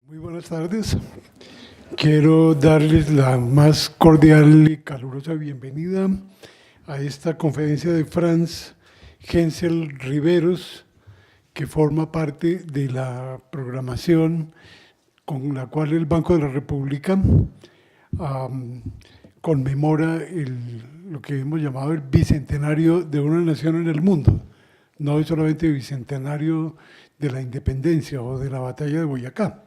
Muy buenas tardes. Quiero darles la más cordial y calurosa bienvenida a esta conferencia de Franz Hensel Riveros, que forma parte de la programación con la cual el Banco de la República conmemora lo que hemos llamado el bicentenario de una nación en el mundo. No es solamente el bicentenario de la independencia o de la batalla de Boyacá.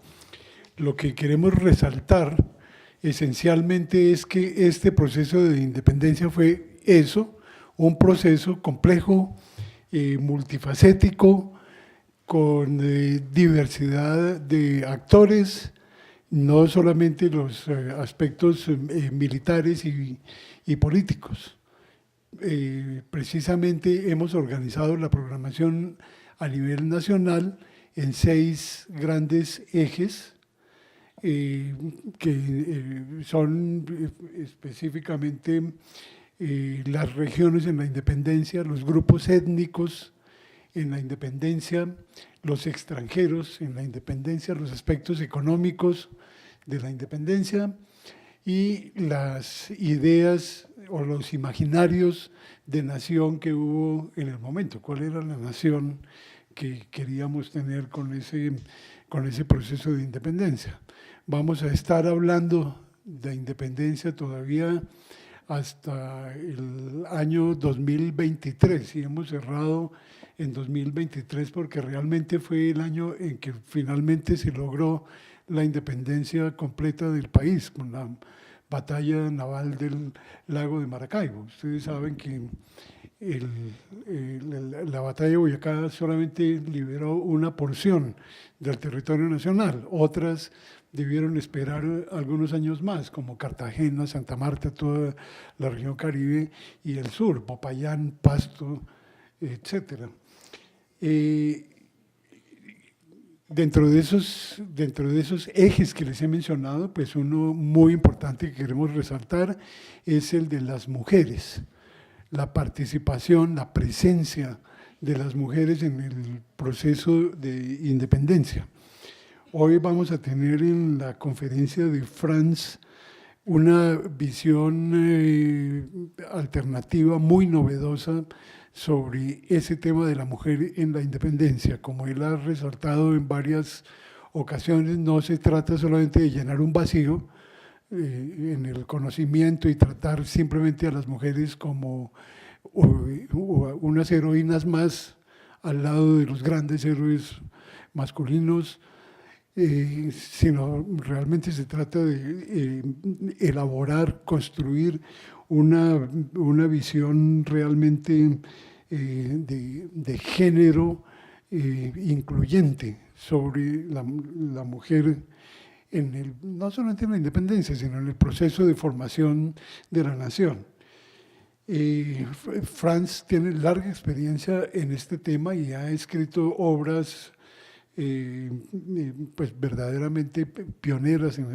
Lo que queremos resaltar esencialmente es que este proceso de independencia fue eso, un proceso complejo, multifacético, con diversidad de actores, no solamente los aspectos militares y políticos. Precisamente hemos organizado la programación a nivel nacional en 6 grandes ejes, que son específicamente las regiones en la independencia, los grupos étnicos en la independencia, los extranjeros en la independencia, los aspectos económicos de la independencia y las ideas o los imaginarios de nación que hubo en el momento. ¿Cuál era la nación que queríamos tener con ese proceso de independencia? Vamos a estar hablando de independencia todavía hasta el año 2023 y hemos cerrado en 2023 porque realmente fue el año en que finalmente se logró la independencia completa del país con la batalla naval del lago de Maracaibo. Ustedes saben que la batalla de Boyacá solamente liberó una porción del territorio nacional, otras debieron esperar algunos años más, como Cartagena, Santa Marta, toda la región Caribe y el sur, Popayán, Pasto, etc. Dentro de esos ejes que les he mencionado, pues uno muy importante que queremos resaltar es el de las mujeres, la participación, la presencia de las mujeres en el proceso de independencia. Hoy vamos a tener en la conferencia de Franz una visión alternativa muy novedosa sobre ese tema de la mujer en la independencia. Como él ha resaltado en varias ocasiones, no se trata solamente de llenar un vacío en el conocimiento y tratar simplemente a las mujeres como unas heroínas más al lado de los grandes héroes masculinos, sino realmente se trata de elaborar, construir una visión realmente de género incluyente sobre la mujer, no solamente en la independencia, sino en el proceso de formación de la nación. Franz tiene larga experiencia en este tema y ha escrito obras pues verdaderamente pioneras en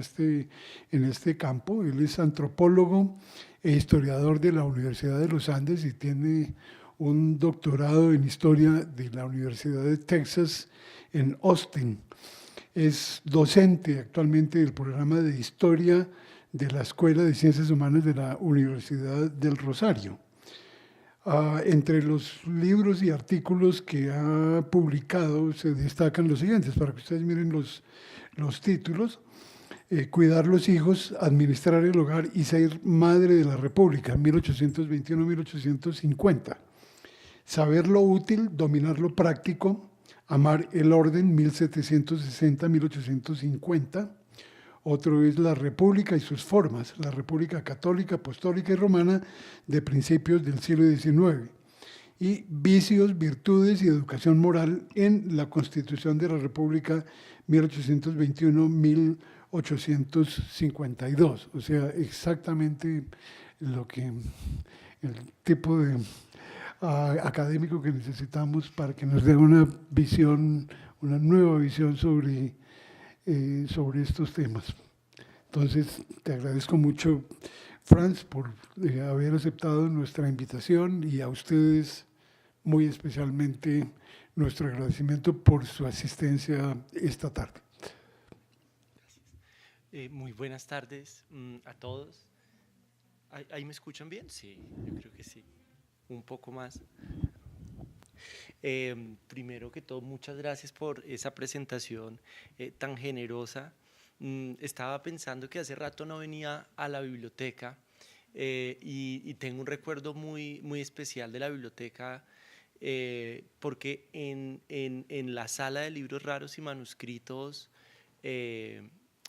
este campo. Él es antropólogo e historiador de la Universidad de los Andes y tiene un doctorado en historia de la Universidad de Texas en Austin. Es docente actualmente del programa de historia de la Escuela de Ciencias Humanas de la Universidad del Rosario. Entre los libros y artículos que ha publicado se destacan los siguientes, para que ustedes miren los títulos: Cuidar los hijos, administrar el hogar y ser madre de la República, 1821-1850. Saber lo útil, dominar lo práctico, amar el orden, 1760-1850. Otro es La República y sus formas, la República Católica, Apostólica y Romana de principios del siglo XIX. Y Vicios, Virtudes y Educación Moral en la Constitución de la República, 1821-1852. O sea, exactamente el tipo de académico que necesitamos para que nos dé una nueva visión sobre estos temas. Entonces, te agradezco mucho, Franz, por haber aceptado nuestra invitación y a ustedes muy especialmente nuestro agradecimiento por su asistencia esta tarde. Muy buenas tardes a todos. ¿Ahí me escuchan bien? Sí, yo creo que sí. Un poco más. Primero que todo, muchas gracias por esa presentación tan generosa. Estaba pensando que hace rato no venía a la biblioteca y tengo un recuerdo muy especial de la biblioteca porque en la sala de libros raros y manuscritos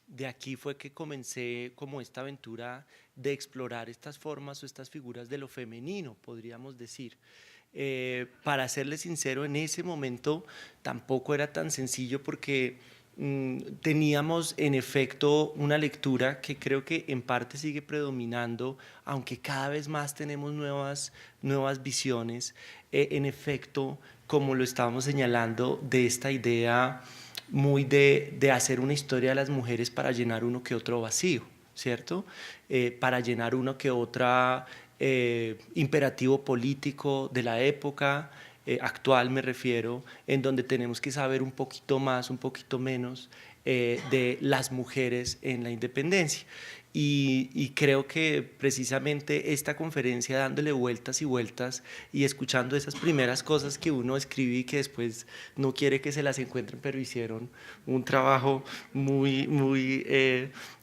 de aquí fue que comencé como esta aventura de explorar estas formas o estas figuras de lo femenino, podríamos decir. Para serle sincero, en ese momento tampoco era tan sencillo porque teníamos en efecto una lectura que creo que en parte sigue predominando, aunque cada vez más tenemos nuevas visiones, en efecto, como lo estábamos señalando, de esta idea muy de hacer una historia de las mujeres para llenar uno que otro vacío, ¿cierto? Para llenar uno que otra imperativo político de la época, actual me refiero, en donde tenemos que saber un poquito más, un poquito menos de las mujeres en la independencia. Y creo que precisamente esta conferencia, dándole vueltas y vueltas y escuchando esas primeras cosas que uno escribe y que después no quiere que se las encuentren, pero hicieron un trabajo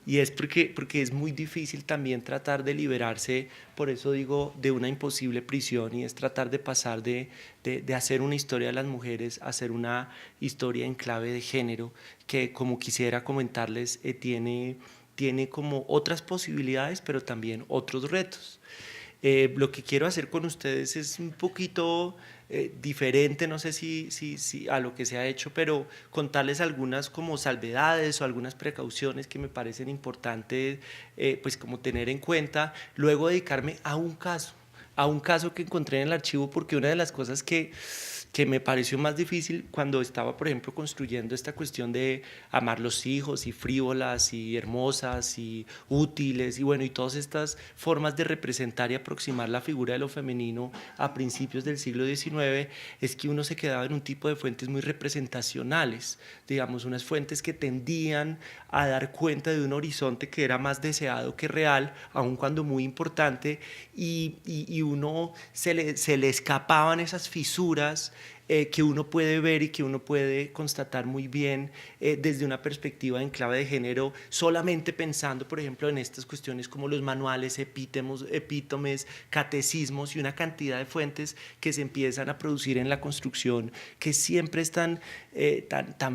y es porque es muy difícil también tratar de liberarse, por eso digo, de una imposible prisión, y es tratar de pasar de hacer una historia de las mujeres a hacer una historia en clave de género, que como quisiera comentarles, tiene como otras posibilidades, pero también otros retos. Lo que quiero hacer con ustedes es un poquito diferente, no sé si a lo que se ha hecho, pero contarles algunas como salvedades o algunas precauciones que me parecen importantes, pues como tener en cuenta, luego dedicarme a un caso que encontré en el archivo, porque una de las cosas que me pareció más difícil cuando estaba, por ejemplo, construyendo esta cuestión de amar los hijos y frívolas y hermosas y útiles y bueno, y todas estas formas de representar y aproximar la figura de lo femenino a principios del siglo XIX, es que uno se quedaba en un tipo de fuentes muy representacionales, digamos, unas fuentes que tendían a dar cuenta de un horizonte que era más deseado que real, aun cuando muy importante, y uno se le escapaban esas fisuras que uno puede ver y que uno puede constatar muy bien desde una perspectiva en clave de género, solamente pensando, por ejemplo, en estas cuestiones como los manuales, epítomes, catecismos y una cantidad de fuentes que se empiezan a producir en la construcción, que siempre es tan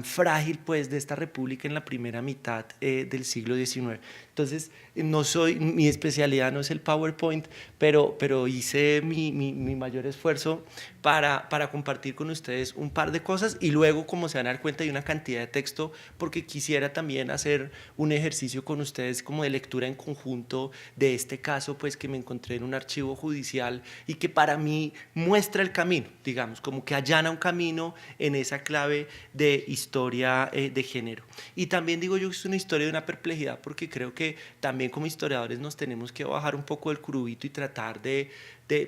frágil pues de esta república en la primera mitad del siglo XIX. Entonces, mi especialidad no es el PowerPoint, pero hice mi mayor esfuerzo para compartir con ustedes un par de cosas y luego, como se van a dar cuenta, hay una cantidad de texto porque quisiera también hacer un ejercicio con ustedes como de lectura en conjunto de este caso, pues que me encontré en un archivo judicial y que para mí muestra el camino, digamos, como que allana un camino en esa clave de historia de género. Y también digo yo que es una historia de una perplejidad porque creo que también como historiadores nos tenemos que bajar un poco del curubito y tratar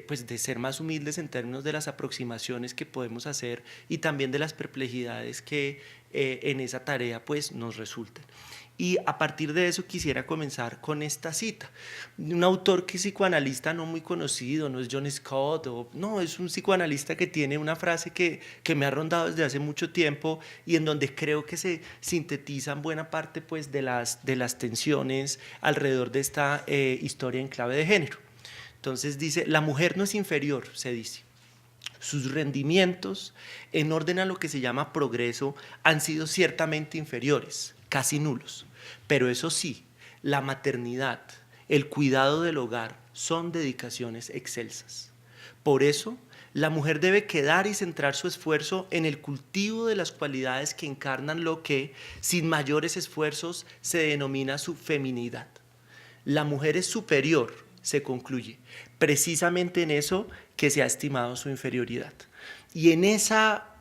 pues de ser más humildes en términos de las aproximaciones que podemos hacer y también de las perplejidades que en esa tarea pues nos resultan. Y a partir de eso quisiera comenzar con esta cita. Un autor que es psicoanalista no muy conocido, no es John Scott, no, es un psicoanalista que tiene una frase que me ha rondado desde hace mucho tiempo y en donde creo que se sintetizan buena parte pues, de las tensiones alrededor de esta historia en clave de género. Entonces dice, la mujer no es inferior, se dice. Sus rendimientos, en orden a lo que se llama progreso, han sido ciertamente inferiores, casi nulos. Pero eso sí, la maternidad, el cuidado del hogar son dedicaciones excelsas. Por eso, la mujer debe quedar y centrar su esfuerzo en el cultivo de las cualidades que encarnan lo que, sin mayores esfuerzos, se denomina su feminidad. La mujer es superior, se concluye, precisamente en eso que se ha estimado su inferioridad. Y en esa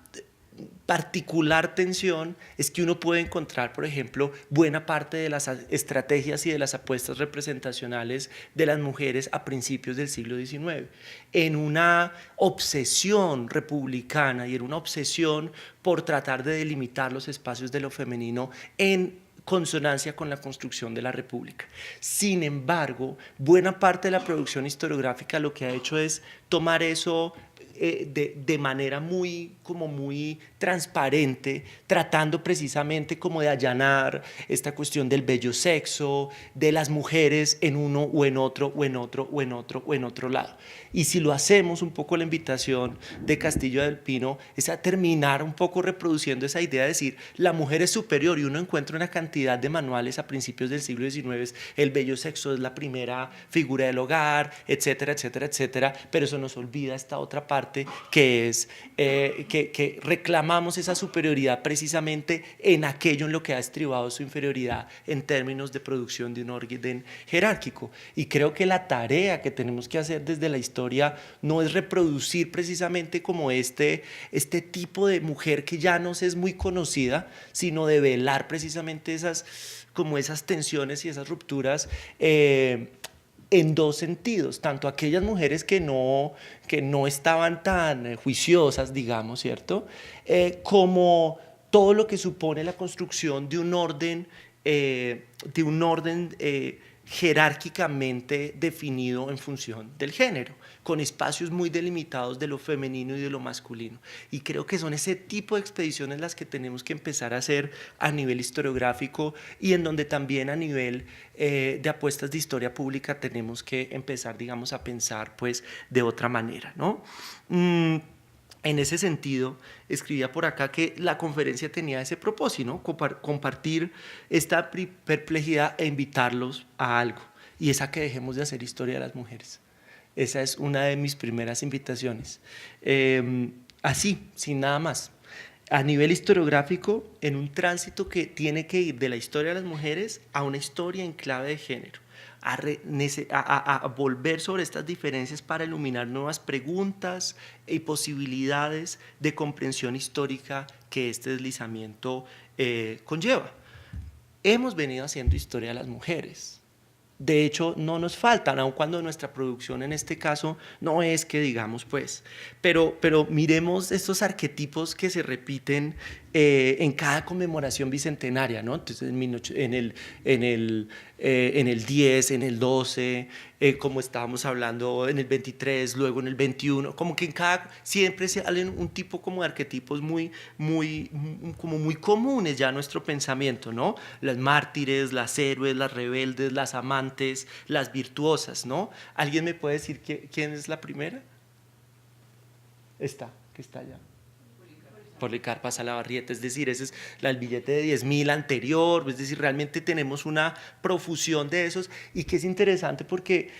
particular tensión es que uno puede encontrar, por ejemplo, buena parte de las estrategias y de las apuestas representacionales de las mujeres a principios del siglo XIX, en una obsesión republicana y en una obsesión por tratar de delimitar los espacios de lo femenino en consonancia con la construcción de la República. Sin embargo, buena parte de la producción historiográfica lo que ha hecho es tomar eso de manera muy transparente, tratando precisamente como de allanar esta cuestión del bello sexo, de las mujeres en uno o en otro, o en otro, o en otro, o en otro lado. Y si lo hacemos, un poco la invitación de Castillo del Pino es a terminar un poco reproduciendo esa idea de decir, la mujer es superior, y uno encuentra una cantidad de manuales a principios del siglo XIX, el bello sexo es la primera figura del hogar, etcétera, etcétera, etcétera, pero eso nos olvida esta otra parte que es que reclamamos esa superioridad precisamente en aquello en lo que ha estribado su inferioridad en términos de producción de un orden jerárquico. Y creo que la tarea que tenemos que hacer desde la historia no es reproducir precisamente como este tipo de mujer que ya nos es muy conocida, sino de velar precisamente esas tensiones y esas rupturas en dos sentidos, tanto aquellas mujeres que no estaban tan juiciosas, digamos, ¿cierto? Como todo lo que supone la construcción de un orden jerárquicamente definido en función del género, con espacios muy delimitados de lo femenino y de lo masculino. Y creo que son ese tipo de expediciones las que tenemos que empezar a hacer a nivel historiográfico y en donde también a nivel de apuestas de historia pública tenemos que empezar, digamos, a pensar pues de otra manera, ¿no? En ese sentido, escribía por acá que la conferencia tenía ese propósito, ¿no? Compartir esta perplejidad e invitarlos a algo, y es a que dejemos de hacer historia de las mujeres. Esa es una de mis primeras invitaciones. Así, sin nada más. A nivel historiográfico, en un tránsito que tiene que ir de la historia de las mujeres a una historia en clave de género. A volver sobre estas diferencias para iluminar nuevas preguntas y posibilidades de comprensión histórica que este deslizamiento conlleva. Hemos venido haciendo historia de las mujeres. De hecho, no nos faltan, aun cuando nuestra producción en este caso no es que digamos pues, pero miremos estos arquetipos que se repiten en cada conmemoración bicentenaria, ¿no? Entonces, en el 10, en el 12, como estábamos hablando, en el 23, luego en el 21, como que en cada, siempre salen un tipo como de arquetipos muy comunes ya a nuestro pensamiento, ¿no? Las mártires, las héroes, las rebeldes, las amantes, las virtuosas, ¿no? ¿Alguien me puede decir quién es la primera? Esta, que está allá. Policarpa Salabarrieta, es decir, ese es el billete de 10.000 anterior, es decir, realmente tenemos una profusión de esos, y que es interesante porque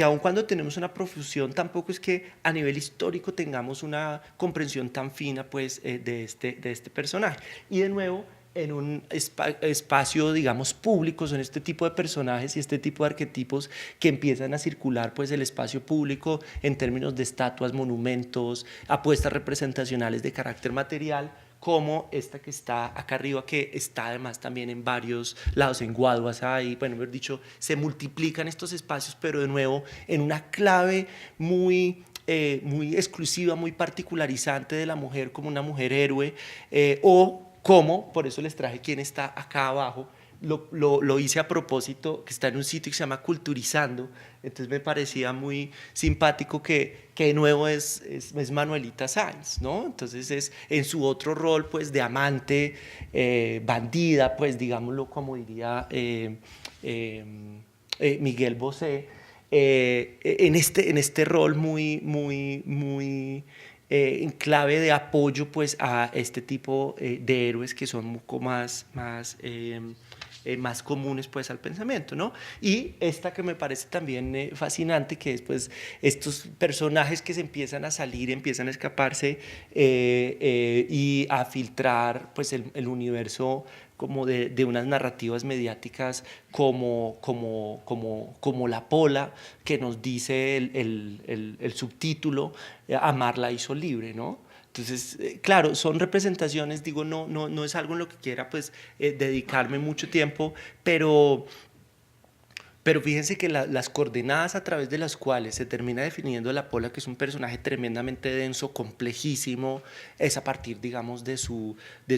aun cuando tenemos una profusión, tampoco es que a nivel histórico tengamos una comprensión tan fina pues, de este personaje. Y de nuevo, en un espacio, digamos, público, son este tipo de personajes y este tipo de arquetipos que empiezan a circular pues el espacio público en términos de estatuas, monumentos, apuestas representacionales de carácter material, como esta que está acá arriba, que está además también en varios lados, en Guaduas, y bueno, mejor dicho, se multiplican estos espacios, pero de nuevo en una clave muy exclusiva, muy particularizante de la mujer como una mujer héroe, o como, por eso les traje quién está acá abajo, lo hice a propósito, que está en un sitio que se llama Culturizando, entonces me parecía muy simpático que de nuevo es Manuelita Sáenz, ¿no? Entonces es en su otro rol pues de amante, bandida, pues digámoslo como diría Miguel Bosé, en este rol muy en clave de apoyo pues a este tipo de héroes que son un poco más comunes pues al pensamiento, ¿no? Y esta que me parece también fascinante, que es pues estos personajes que se empiezan a salir, empiezan a escaparse y a filtrar pues el universo como de unas narrativas mediáticas como La Pola, que nos dice el subtítulo, Amar la hizo libre, ¿no? Entonces, claro, son representaciones, digo, no es algo en lo que quiera pues dedicarme mucho tiempo, pero fíjense que las coordenadas a través de las cuales se termina definiendo la Pola, que es un personaje tremendamente denso, complejísimo, es a partir, digamos, de su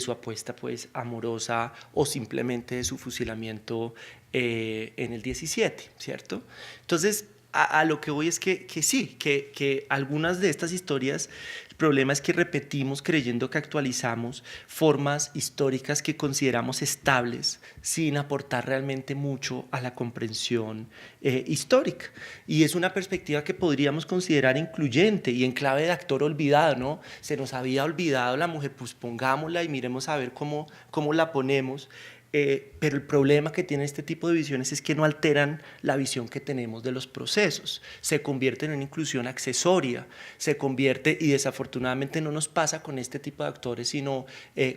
apuesta pues amorosa o simplemente de su fusilamiento en el 17, ¿cierto? Entonces, a lo que voy es que sí, que algunas de estas historias, el problema es que repetimos creyendo que actualizamos formas históricas que consideramos estables sin aportar realmente mucho a la comprensión histórica. Y es una perspectiva que podríamos considerar incluyente y en clave de actor olvidado, ¿no? Se nos había olvidado la mujer, pues pongámosla y miremos a ver cómo la ponemos. Pero el problema que tiene este tipo de visiones es que no alteran la visión que tenemos de los procesos, se convierte en una inclusión accesoria, se convierte, y desafortunadamente no nos pasa con este tipo de actores, sino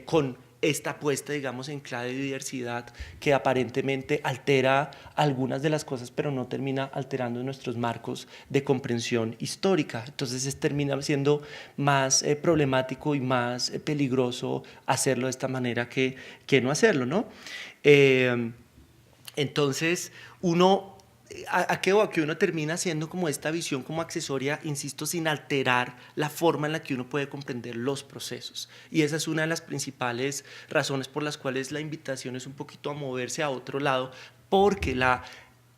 con esta apuesta, digamos, en clave de diversidad que aparentemente altera algunas de las cosas, pero no termina alterando nuestros marcos de comprensión histórica. Entonces termina siendo más problemático y más peligroso hacerlo de esta manera que no hacerlo, ¿no? Entonces, ¿a qué va? Que uno termina haciendo como esta visión como accesoria, insisto, sin alterar la forma en la que uno puede comprender los procesos. Y esa es una de las principales razones por las cuales la invitación es un poquito a moverse a otro lado, porque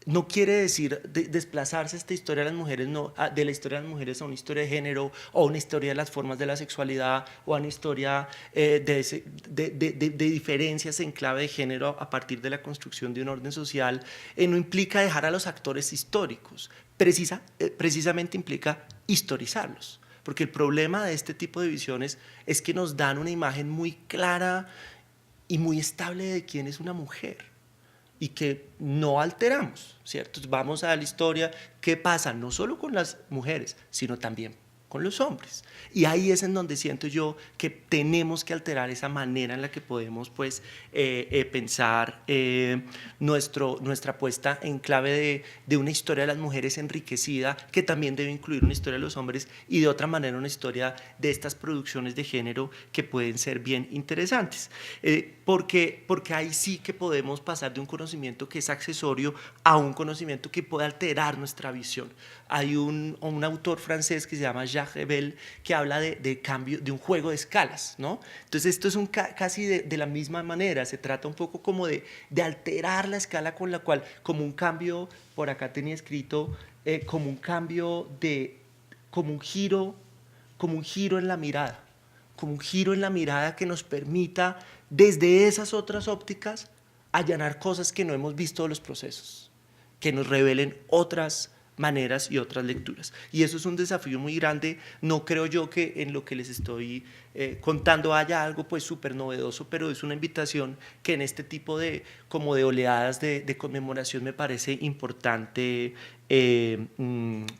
no quiere decir desplazarse esta historia de las mujeres, no, de la historia de las mujeres a una historia de género o una historia de las formas de la sexualidad o a una historia de diferencias en clave de género a partir de la construcción de un orden social. No implica dejar a los actores históricos, precisamente implica historizarlos. Porque el problema de este tipo de visiones es que nos dan una imagen muy clara y muy estable de quién es una mujer y que no alteramos, ¿cierto? Vamos a la historia, ¿qué pasa? No solo con las mujeres, sino también con los hombres. Y ahí es en donde siento yo que tenemos que alterar esa manera en la que podemos pues, pensar nuestra apuesta en clave de una historia de las mujeres enriquecida, que también debe incluir una historia de los hombres y de otra manera una historia de estas producciones de género que pueden ser bien interesantes. Porque ahí sí que podemos pasar de un conocimiento que es accesorio a un conocimiento que puede alterar nuestra visión. Hay un autor francés que se llama Jacques Rebel que habla de cambio, de un juego de escalas, ¿no? Entonces esto es casi de la misma manera, se trata un poco como de alterar la escala con la cual, como un cambio, por acá tenía escrito, como un cambio como un giro en la mirada, como un giro en la mirada que nos permita desde esas otras ópticas allanar cosas que no hemos visto de los procesos, que nos revelen otras maneras y otras lecturas. Y eso es un desafío muy grande. No creo yo que en lo que les estoy contando haya algo pues súper novedoso, pero es una invitación que en este tipo como de oleadas de conmemoración me parece importante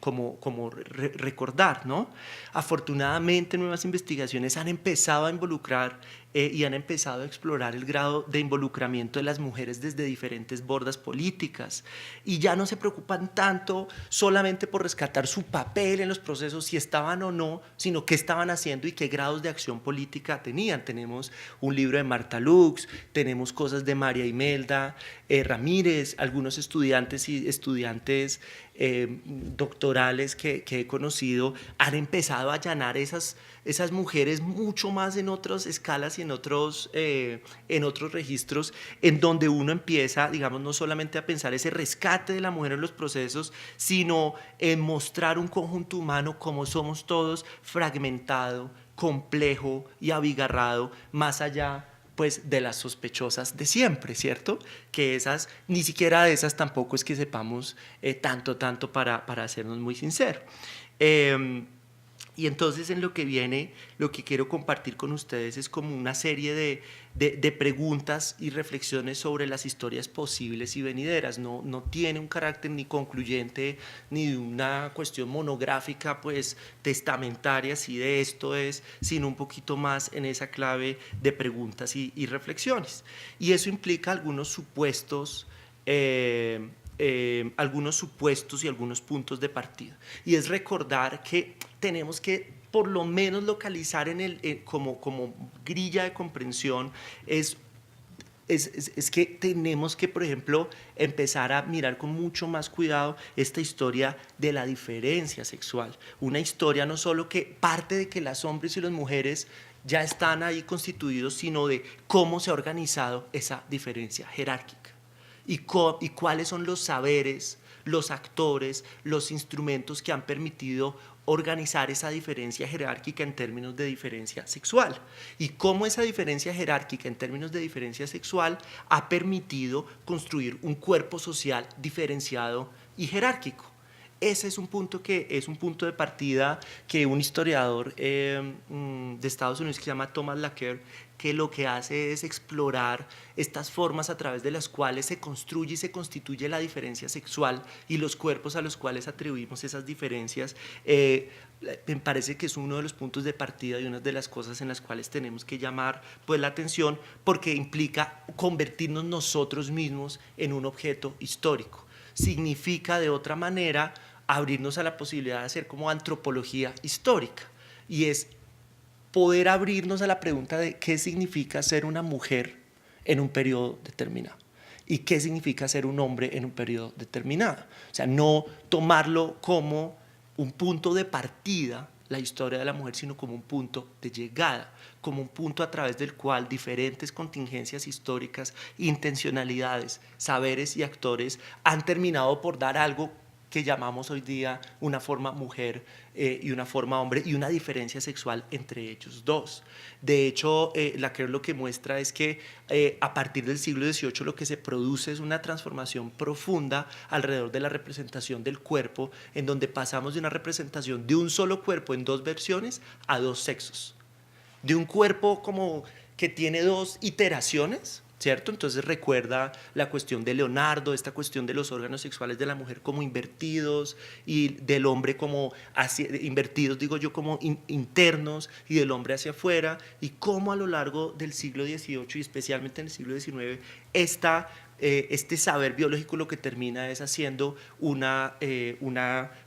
como recordar, ¿no? Afortunadamente nuevas investigaciones han empezado a involucrar y han empezado a explorar el grado de involucramiento de las mujeres desde diferentes bordas políticas y ya no se preocupan tanto solamente por rescatar su papel en los procesos, si estaban o no, sino qué estaban haciendo y qué grados de acción política tenían. Tenemos un libro de Marta Lux, tenemos cosas de María Imelda Ramírez, algunos estudiantes y estudiantes doctorales que he conocido han empezado a allanar esas mujeres mucho más en otras escalas y en otros registros, en donde uno empieza, digamos, no solamente a pensar ese rescate de la mujer en los procesos, sino en mostrar un conjunto humano como somos todos, fragmentado, complejo y abigarrado, más allá pues de las sospechosas de siempre, ¿cierto? Que ni siquiera de esas tampoco es que sepamos tanto para hacernos muy sinceros. Y entonces en lo que viene, lo que quiero compartir con ustedes es como una serie de preguntas y reflexiones sobre las historias posibles y venideras. No tiene un carácter ni concluyente ni de una cuestión monográfica, pues testamentaria, si de esto es, sino un poquito más en esa clave de preguntas y reflexiones. Y eso implica algunos supuestos y algunos puntos de partida. Y es recordar que tenemos que por lo menos localizar como grilla de comprensión es que tenemos que, por ejemplo, empezar a mirar con mucho más cuidado esta historia de la diferencia sexual. Una historia no solo que parte de que los hombres y las mujeres ya están ahí constituidos, sino de cómo se ha organizado esa diferencia jerárquica y cuáles son los saberes, los actores, los instrumentos que han permitido organizar esa diferencia jerárquica en términos de diferencia sexual y cómo esa diferencia jerárquica en términos de diferencia sexual ha permitido construir un cuerpo social diferenciado y jerárquico. Ese es un punto de partida que un historiador de Estados Unidos que se llama Thomas Laqueur, que lo que hace es explorar estas formas a través de las cuales se construye y se constituye la diferencia sexual y los cuerpos a los cuales atribuimos esas diferencias. Me parece que es uno de los puntos de partida y una de las cosas en las cuales tenemos que llamar pues, la atención, porque implica convertirnos nosotros mismos en un objeto histórico. Significa de otra manera abrirnos a la posibilidad de hacer como antropología histórica, y es poder abrirnos a la pregunta de qué significa ser una mujer en un periodo determinado y qué significa ser un hombre en un periodo determinado. O sea, no tomarlo como un punto de partida, la historia de la mujer, sino como un punto de llegada, como un punto a través del cual diferentes contingencias históricas, intencionalidades, saberes y actores han terminado por dar algo que llamamos hoy día una forma mujer y una forma hombre, y una diferencia sexual entre ellos dos. De hecho, Laqueur lo que muestra es que a partir del siglo XVIII lo que se produce es una transformación profunda alrededor de la representación del cuerpo, en donde pasamos de una representación de un solo cuerpo en dos versiones a dos sexos, de un cuerpo como que tiene dos iteraciones, ¿cierto? Entonces recuerda la cuestión de Leonardo, esta cuestión de los órganos sexuales de la mujer como invertidos y del hombre como invertidos, digo yo, como internos, y del hombre hacia afuera, y cómo a lo largo del siglo XVIII y especialmente en el siglo XIX este saber biológico lo que termina es haciendo una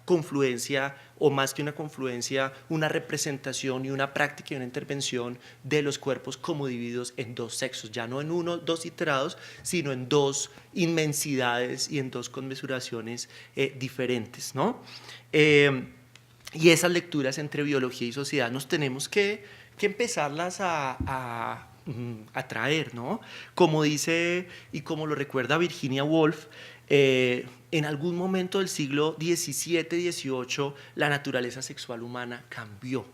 confluencia, o más que una confluencia, una representación y una práctica y una intervención de los cuerpos como divididos en dos sexos, ya no en uno, dos iterados, sino en dos inmensidades y en dos conmesuraciones diferentes, ¿no? Y esas lecturas entre biología y sociedad nos tenemos que empezarlas a traer, ¿no? Como dice y como lo recuerda Virginia Woolf, en algún momento del siglo XVII, XVIII, la naturaleza sexual humana cambió.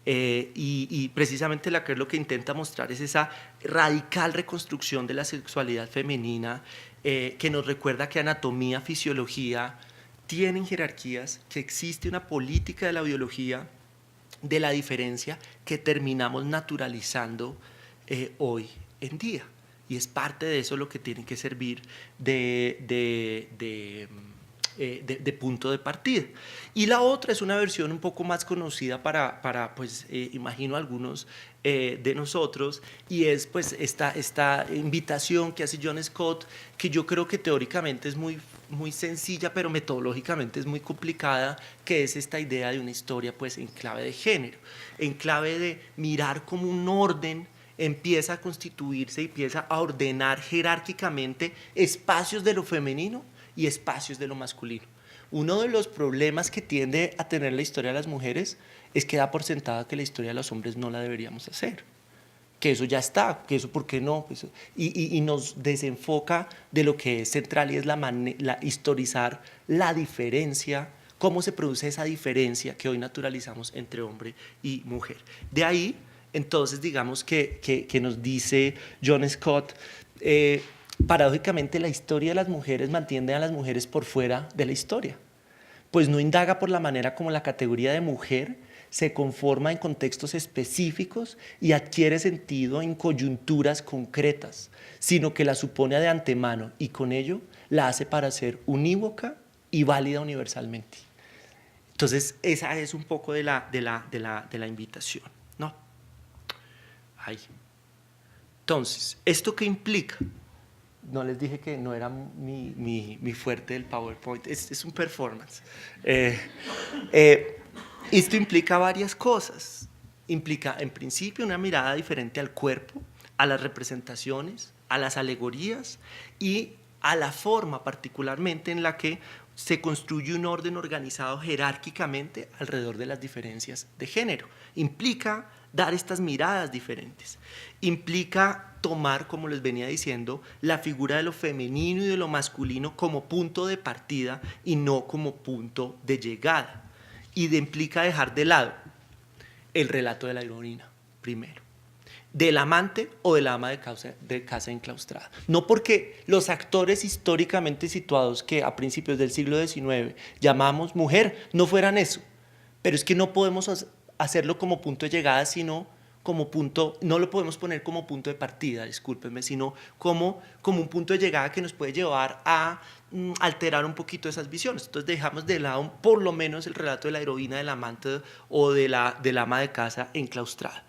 Y precisamente Laqueur lo que intenta mostrar es esa radical reconstrucción de la sexualidad femenina, que nos recuerda que anatomía, fisiología tienen jerarquías, que existe una política de la biología de la diferencia que terminamos naturalizando hoy en día, y es parte de eso lo que tiene que servir de punto de partida. Y la otra es una versión un poco más conocida para pues, imagino algunos de nosotros, y es pues esta invitación que hace John Scott, que yo creo que teóricamente es muy sencilla, pero metodológicamente es muy complicada, que es esta idea de una historia pues en clave de género, en clave de mirar como un orden empieza a constituirse y empieza a ordenar jerárquicamente espacios de lo femenino y espacios de lo masculino. Uno de los problemas que tiende a tener la historia de las mujeres es que da por sentada que la historia de los hombres no la deberíamos hacer, que eso ya está, que eso por qué no, y nos desenfoca de lo que es central, y es la historizar la diferencia, cómo se produce esa diferencia que hoy naturalizamos entre hombre y mujer. De ahí, entonces, digamos que nos dice John Scott, paradójicamente la historia de las mujeres mantiene a las mujeres por fuera de la historia, pues no indaga por la manera como la categoría de mujer se conforma en contextos específicos y adquiere sentido en coyunturas concretas, sino que la supone de antemano y con ello la hace para ser unívoca y válida universalmente. Entonces, esa es un poco de la invitación, ¿no? Ahí. Entonces, ¿esto qué implica? No les dije que no era mi fuerte del PowerPoint, es un performance. Esto implica varias cosas. Implica, en principio, una mirada diferente al cuerpo, a las representaciones, a las alegorías y a la forma particularmente en la que se construye un orden organizado jerárquicamente alrededor de las diferencias de género. Implica dar estas miradas diferentes. Implica tomar, como les venía diciendo, la figura de lo femenino y de lo masculino como punto de partida y no como punto de llegada. Y implica dejar de lado el relato de la heroína, primero, del amante o de la ama de casa enclaustrada. No porque los actores históricamente situados que a principios del siglo XIX llamamos mujer no fueran eso, pero es que no podemos hacerlo como punto de llegada, sino como punto, no lo podemos poner como punto de partida, discúlpenme, sino como un punto de llegada que nos puede llevar a alterar un poquito esas visiones. Entonces dejamos de lado por lo menos el relato de la heroína, del amante o de la ama de casa enclaustrada.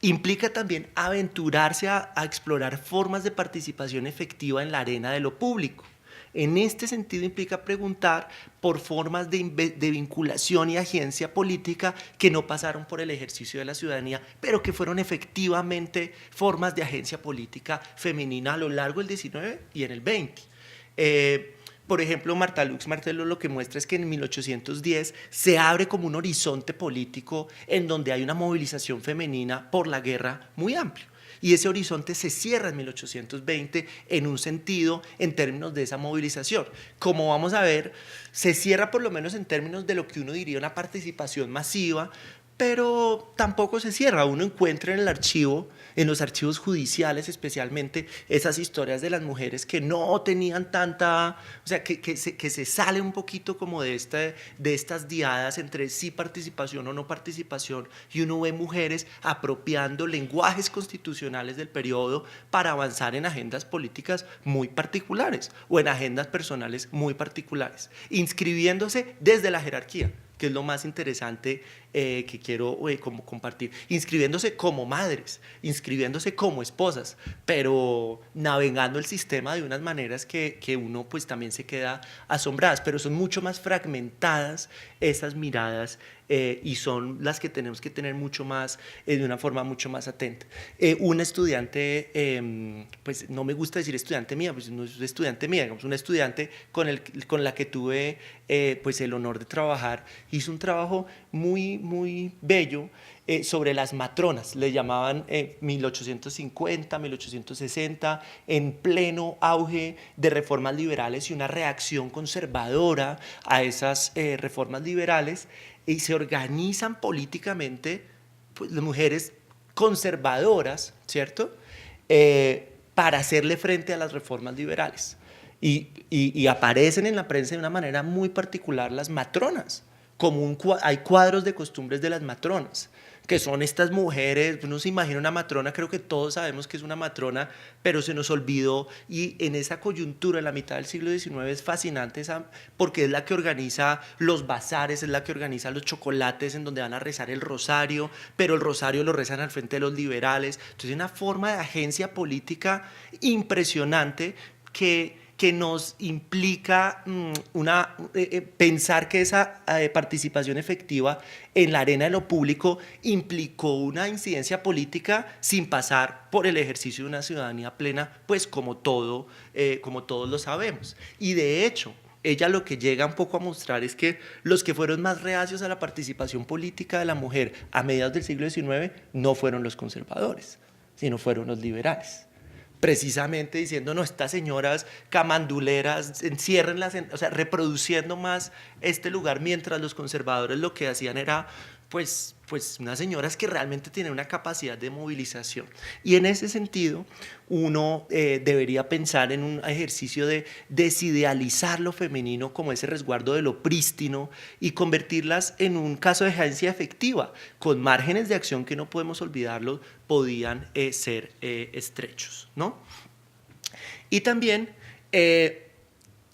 Implica también aventurarse a explorar formas de participación efectiva en la arena de lo público. En este sentido implica preguntar por formas de vinculación y agencia política que no pasaron por el ejercicio de la ciudadanía, pero que fueron efectivamente formas de agencia política femenina a lo largo del XIX y en el XX. Por ejemplo, Marta Lux Martelo lo que muestra es que en 1810 se abre como un horizonte político en donde hay una movilización femenina por la guerra muy amplio. Y ese horizonte se cierra en 1820 en un sentido en términos de esa movilización. Como vamos a ver, se cierra por lo menos en términos de lo que uno diría una participación masiva, pero tampoco se cierra. Uno encuentra en el archivo, en los archivos judiciales especialmente, esas historias de las mujeres que no tenían tanta, o sea, que se sale un poquito como de estas diadas entre sí participación o no participación, y uno ve mujeres apropiando lenguajes constitucionales del periodo para avanzar en agendas políticas muy particulares o en agendas personales muy particulares, inscribiéndose desde la jerarquía, que es lo más interesante que quiero como compartir, inscribiéndose como madres, inscribiéndose como esposas, pero navegando el sistema de unas maneras que uno pues también se queda asombradas, pero son mucho más fragmentadas esas miradas y son las que tenemos que tener mucho más, de una forma mucho más atenta. Una estudiante, pues no me gusta decir estudiante mía, pues no es estudiante mía, digamos, una estudiante con la que tuve pues el honor de trabajar, hizo un trabajo muy bello sobre las matronas, le llamaban 1850, 1860, en pleno auge de reformas liberales y una reacción conservadora a esas reformas liberales, y se organizan políticamente pues, las mujeres conservadoras, ¿cierto?, para hacerle frente a las reformas liberales. Y aparecen en la prensa de una manera muy particular las matronas, como hay cuadros de costumbres de las matronas, que son estas mujeres, uno se imagina una matrona, creo que todos sabemos que es una matrona, pero se nos olvidó, y en esa coyuntura, en la mitad del siglo XIX, es fascinante porque es la que organiza los bazares, es la que organiza los chocolates en donde van a rezar el rosario, pero el rosario lo rezan al frente de los liberales. Entonces, es una forma de agencia política impresionante que nos implica pensar que esa participación efectiva en la arena de lo público implicó una incidencia política sin pasar por el ejercicio de una ciudadanía plena, pues como todos lo sabemos. Y de hecho, ella lo que llega un poco a mostrar es que los que fueron más reacios a la participación política de la mujer a mediados del siglo XIX no fueron los conservadores, sino fueron los liberales. Precisamente diciendo, no, estas señoras camanduleras, enciérrenlas, o sea, reproduciendo más este lugar, mientras los conservadores lo que hacían era, pues unas señoras que realmente tienen una capacidad de movilización. Y en ese sentido, uno debería pensar en un ejercicio de desidealizar lo femenino como ese resguardo de lo prístino y convertirlas en un caso de agencia efectiva, con márgenes de acción que no podemos olvidarlo, podían ser estrechos, ¿no? Y también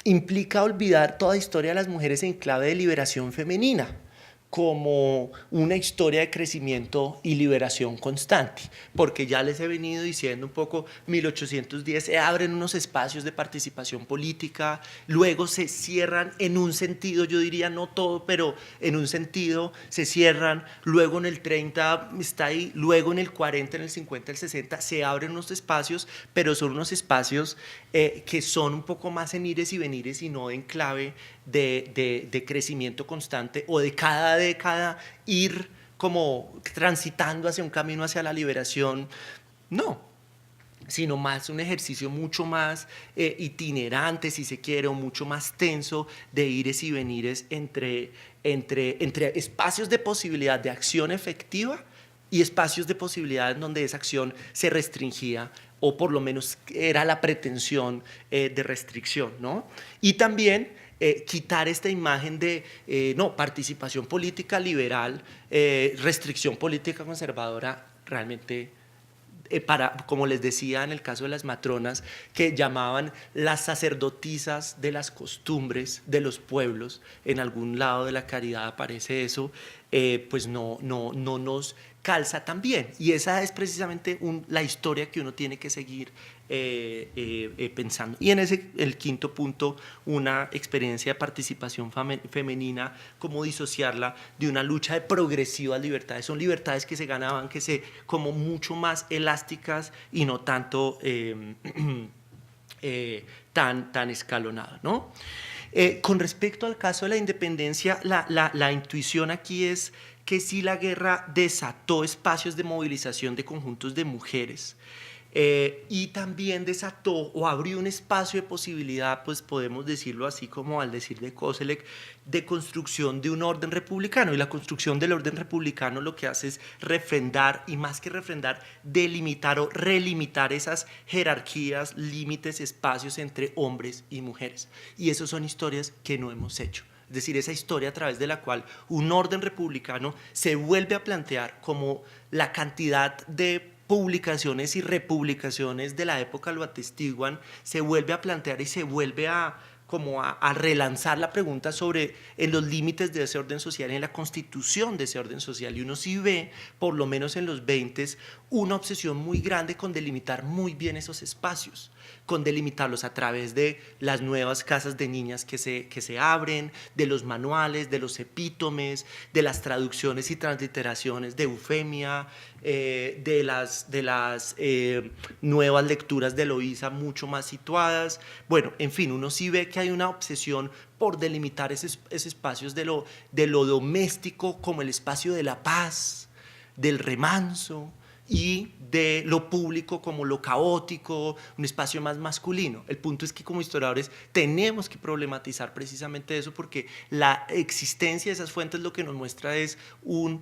implica olvidar toda historia de las mujeres en clave de liberación femenina, como una historia de crecimiento y liberación constante, porque ya les he venido diciendo un poco, 1810 se abren unos espacios de participación política, luego se cierran en un sentido, yo diría no todo, pero en un sentido se cierran, luego en el 30 está ahí, luego en el 40, en el 50, el 60 se abren unos espacios, pero son unos espacios que son un poco más en ires y venires y no en clave de crecimiento constante o de cada década ir como transitando hacia un camino hacia la liberación, no, sino más un ejercicio mucho más itinerante, si se quiere, o mucho más tenso de ires y venires entre espacios de posibilidad de acción efectiva y espacios de posibilidad en donde esa acción se restringía o por lo menos era la pretensión de restricción, ¿no? Y también quitar esta imagen de no, participación política liberal, restricción política conservadora, realmente para, como les decía en el caso de las matronas, que llamaban las sacerdotisas de las costumbres de los pueblos, en algún lado de la caridad aparece eso, pues no nos calza tan bien. Y esa es precisamente la historia que uno tiene que seguir pensando. Y en el quinto punto, una experiencia de participación femenina, cómo disociarla de una lucha de progresivas libertades. Son libertades que se ganaban, que se como mucho más elásticas y no tanto tan escalonadas, ¿no? Con respecto al caso de la independencia, la intuición aquí es que sí la guerra desató espacios de movilización de conjuntos de mujeres, y también desató o abrió un espacio de posibilidad, pues podemos decirlo así como al decir de Koselleck, de construcción de un orden republicano. Y la construcción del orden republicano lo que hace es refrendar, y más que refrendar, delimitar o relimitar esas jerarquías, límites, espacios entre hombres y mujeres. Y esas son historias que no hemos hecho. Es decir, esa historia a través de la cual un orden republicano se vuelve a plantear como la cantidad de publicaciones y republicaciones de la época lo atestiguan, se vuelve a plantear y se vuelve a relanzar la pregunta sobre en los límites de ese orden social, en la constitución de ese orden social. Y uno sí ve, por lo menos en los 20, una obsesión muy grande con delimitar muy bien esos espacios, con delimitarlos a través de las nuevas casas de niñas que se abren, de los manuales, de los epítomes, de las traducciones y transliteraciones de Eufemia, de las nuevas lecturas de Loíza mucho más situadas. Bueno, en fin, uno sí ve que hay una obsesión por delimitar esos espacios de lo doméstico como el espacio de la paz, del remanso, y de lo público como lo caótico, un espacio más masculino. El punto es que como historiadores tenemos que problematizar precisamente eso, porque la existencia de esas fuentes lo que nos muestra es un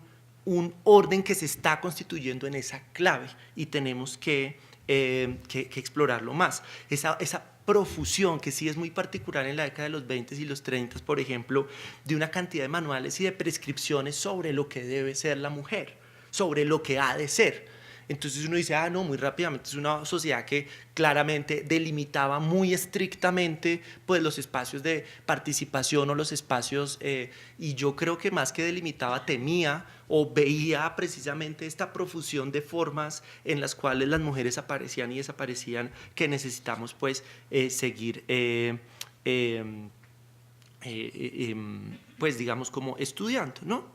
orden que se está constituyendo en esa clave, y tenemos que explorarlo más. Esa profusión que sí es muy particular en la década de los 20 y los 30, por ejemplo, de una cantidad de manuales y de prescripciones sobre lo que debe ser la mujer, sobre lo que ha de ser. Entonces uno dice, no, muy rápidamente es una sociedad que claramente delimitaba muy estrictamente pues, los espacios de participación o los espacios, y yo creo que más que delimitaba, temía o veía precisamente esta profusión de formas en las cuales las mujeres aparecían y desaparecían, que necesitamos pues seguir pues digamos como estudiando, ¿no?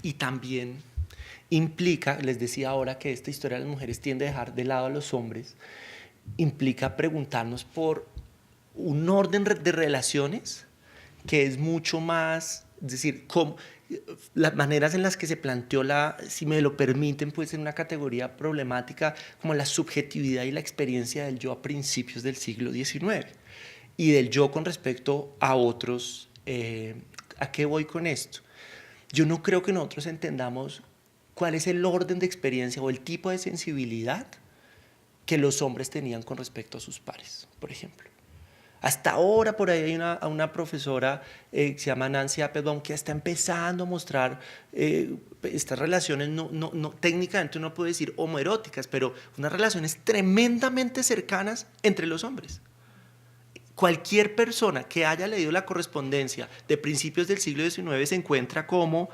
Y también implica, les decía ahora que esta historia de las mujeres tiende a dejar de lado a los hombres, implica preguntarnos por un orden de relaciones que es mucho más, es decir, las maneras en las que se planteó si me lo permiten, puede ser una categoría problemática, como la subjetividad y la experiencia del yo a principios del siglo XIX y del yo con respecto a otros. ¿A qué voy con esto? Yo no creo que nosotros entendamos cuál es el orden de experiencia o el tipo de sensibilidad que los hombres tenían con respecto a sus pares, por ejemplo. Hasta ahora por ahí hay una profesora que se llama Nancy Applebaum, que está empezando a mostrar estas relaciones, no, técnicamente uno puede decir homoeróticas, pero unas relaciones tremendamente cercanas entre los hombres, Cualquier persona que haya leído la correspondencia de principios del siglo XIX se encuentra como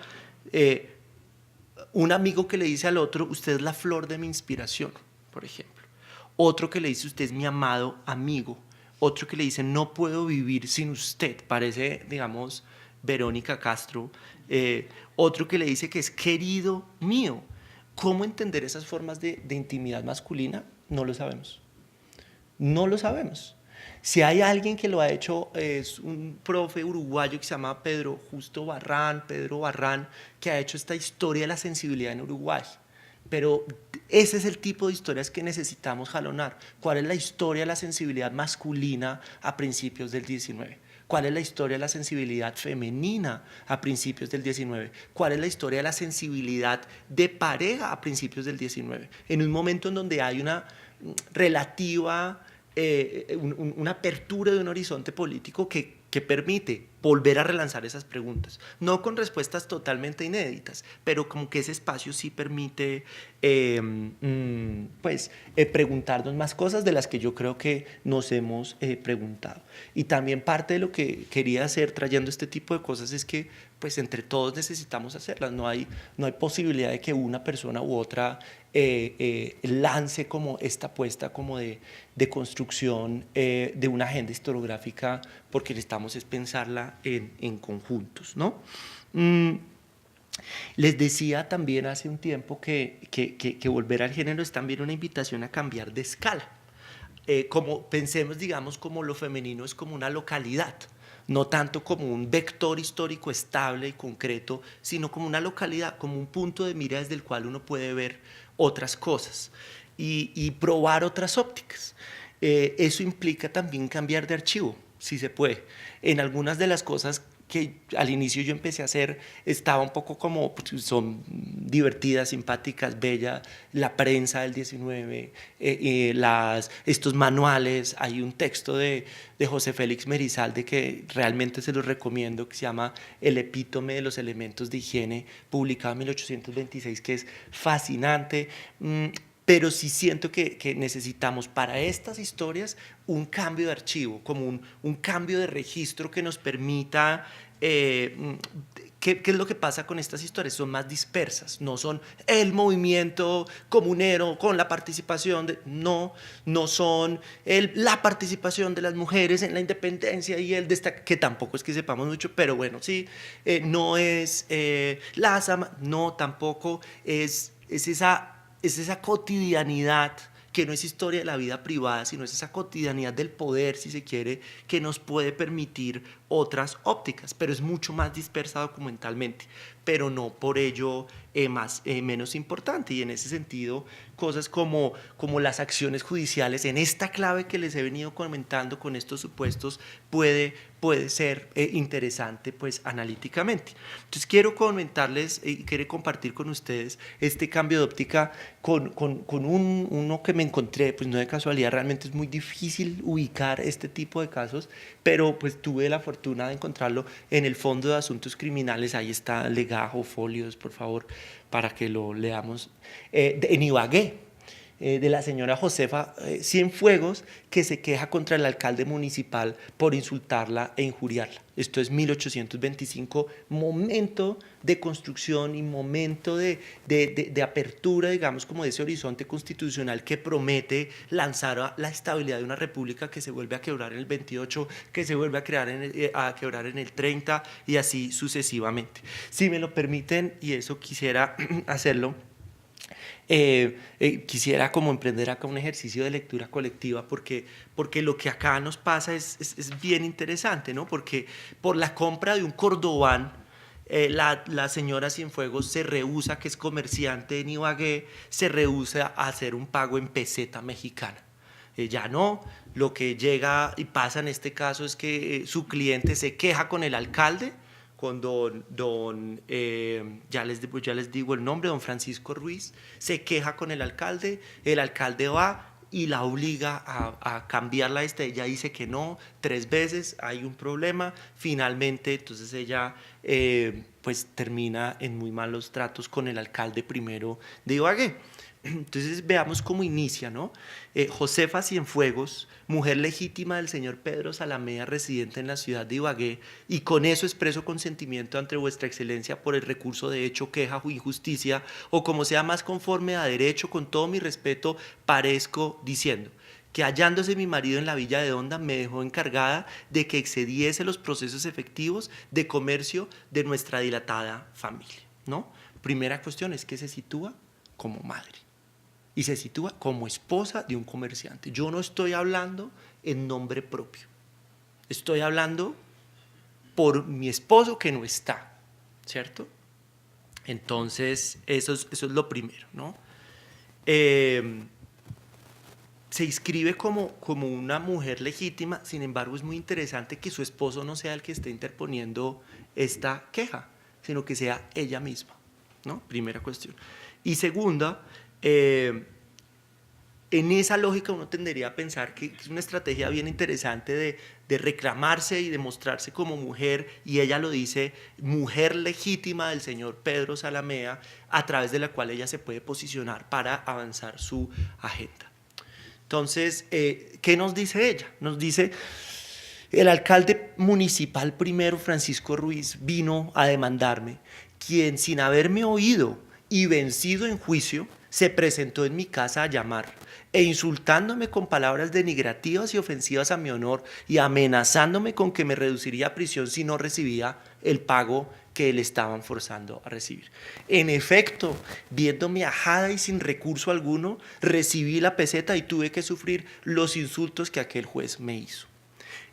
un amigo que le dice al otro, usted es la flor de mi inspiración, por ejemplo. Otro que le dice, usted es mi amado amigo. Otro que le dice, no puedo vivir sin usted. Parece, digamos, Verónica Castro. Otro que le dice que es querido mío. ¿Cómo entender esas formas de intimidad masculina? No lo sabemos. No lo sabemos. Si hay alguien que lo ha hecho, es un profe uruguayo que se llama Pedro Barrán, que ha hecho esta historia de la sensibilidad en Uruguay. Pero ese es el tipo de historias que necesitamos jalonar. ¿Cuál es la historia de la sensibilidad masculina a principios del XIX? ¿Cuál es la historia de la sensibilidad femenina a principios del XIX? ¿Cuál es la historia de la sensibilidad de pareja a principios del XIX? En un momento en donde hay una relativa, una apertura de un horizonte político que permite volver a relanzar esas preguntas, no con respuestas totalmente inéditas, pero como que ese espacio sí permite preguntarnos más cosas de las que yo creo que nos hemos preguntado. Y también parte de lo que quería hacer trayendo este tipo de cosas es que pues entre todos necesitamos hacerlas, no hay posibilidad de que una persona u otra lance como esta apuesta como de construcción de una agenda historiográfica, porque necesitamos es pensarla en conjuntos, ¿no? Les decía también hace un tiempo que volver al género es también una invitación a cambiar de escala. Como pensemos, digamos, como lo femenino es como una localidad, no tanto como un vector histórico estable y concreto, sino como una localidad, como un punto de mira desde el cual uno puede ver otras cosas y probar otras ópticas. Eso implica también cambiar de archivo, si se puede. En algunas de las cosas que al inicio yo empecé a hacer estaba un poco como, pues, son divertidas, simpáticas, bellas, la prensa del 19, estos manuales. Hay un texto de José Félix Merizalde que realmente se los recomiendo, que se llama El epítome de los elementos de higiene, publicado en 1826, que es fascinante. Pero sí siento que necesitamos para estas historias un cambio de archivo, como un cambio de registro que nos permita... ¿Qué es lo que pasa con estas historias? Son más dispersas, no son el movimiento comunero con la participación de... No son la participación de las mujeres en la independencia y el destaque, que tampoco es que sepamos mucho, pero bueno, sí, no es no, tampoco es esa cotidianidad que no es historia de la vida privada, sino es esa cotidianidad del poder, si se quiere, que nos puede permitir otras ópticas, pero es mucho más dispersa documentalmente, pero no por ello menos importante. Y en ese sentido, cosas como las acciones judiciales, en esta clave que les he venido comentando con estos supuestos, puede ser interesante pues analíticamente. Entonces quiero comentarles y quiero compartir con ustedes este cambio de óptica con uno que me encontré, pues no de casualidad, realmente es muy difícil ubicar este tipo de casos, pero pues tuve la fortuna de encontrarlo en el Fondo de Asuntos Criminales. Ahí está legajo, folios, por favor, para que lo leamos, en Ibagué, de la señora Josefa Cienfuegos, que se queja contra el alcalde municipal por insultarla e injuriarla. Esto es 1825, momento de construcción y momento de apertura, digamos, como de ese horizonte constitucional que promete lanzar la estabilidad de una república que se vuelve a quebrar en el 28, que se vuelve a quebrar en el 30 y así sucesivamente. Si me lo permiten, y eso quisiera hacerlo, quisiera como emprender acá un ejercicio de lectura colectiva, porque lo que acá nos pasa es bien interesante, ¿no? Porque por la compra de un Cordobán, la señora Cienfuegos se rehúsa, que es comerciante en Ibagué, se rehúsa a hacer un pago en peseta mexicana. Ya no, lo que llega y pasa en este caso es que su cliente se queja con el alcalde, con ya les digo el nombre, don Francisco Ruiz, se queja con el alcalde va y la obliga a cambiarla. Ella dice que no, 3 veces, hay un problema, finalmente entonces ella pues termina en muy malos tratos con el alcalde primero de Ibagué. Entonces veamos cómo inicia, ¿no? Josefa Cienfuegos, mujer legítima del señor Pedro Salamea, residente en la ciudad de Ibagué, y con eso expreso consentimiento ante vuestra excelencia por el recurso de hecho, queja o injusticia, o como sea más conforme a derecho, con todo mi respeto, parezco diciendo que hallándose mi marido en la villa de Honda me dejó encargada de que excediese los procesos efectivos de comercio de nuestra dilatada familia, ¿no? Primera cuestión es que se sitúa como madre y se sitúa como esposa de un comerciante. Yo no estoy hablando en nombre propio, estoy hablando por mi esposo que no está, ¿cierto? Entonces, eso es lo primero, ¿no? Se inscribe como una mujer legítima, sin embargo es muy interesante que su esposo no sea el que esté interponiendo esta queja, sino que sea ella misma, ¿no? Primera cuestión. Y segunda, en esa lógica uno tendería a pensar que es una estrategia bien interesante de reclamarse y de mostrarse como mujer, y ella lo dice, mujer legítima del señor Pedro Salamea, a través de la cual ella se puede posicionar para avanzar su agenda. Entonces, ¿qué nos dice ella? Nos dice, el alcalde municipal primero, Francisco Ruiz, vino a demandarme, quien sin haberme oído y vencido en juicio, se presentó en mi casa a llamar, e insultándome con palabras denigrativas y ofensivas a mi honor, y amenazándome con que me reduciría a prisión si no recibía el pago que le estaban forzando a recibir. En efecto, viéndome ajada y sin recurso alguno, recibí la peseta y tuve que sufrir los insultos que aquel juez me hizo.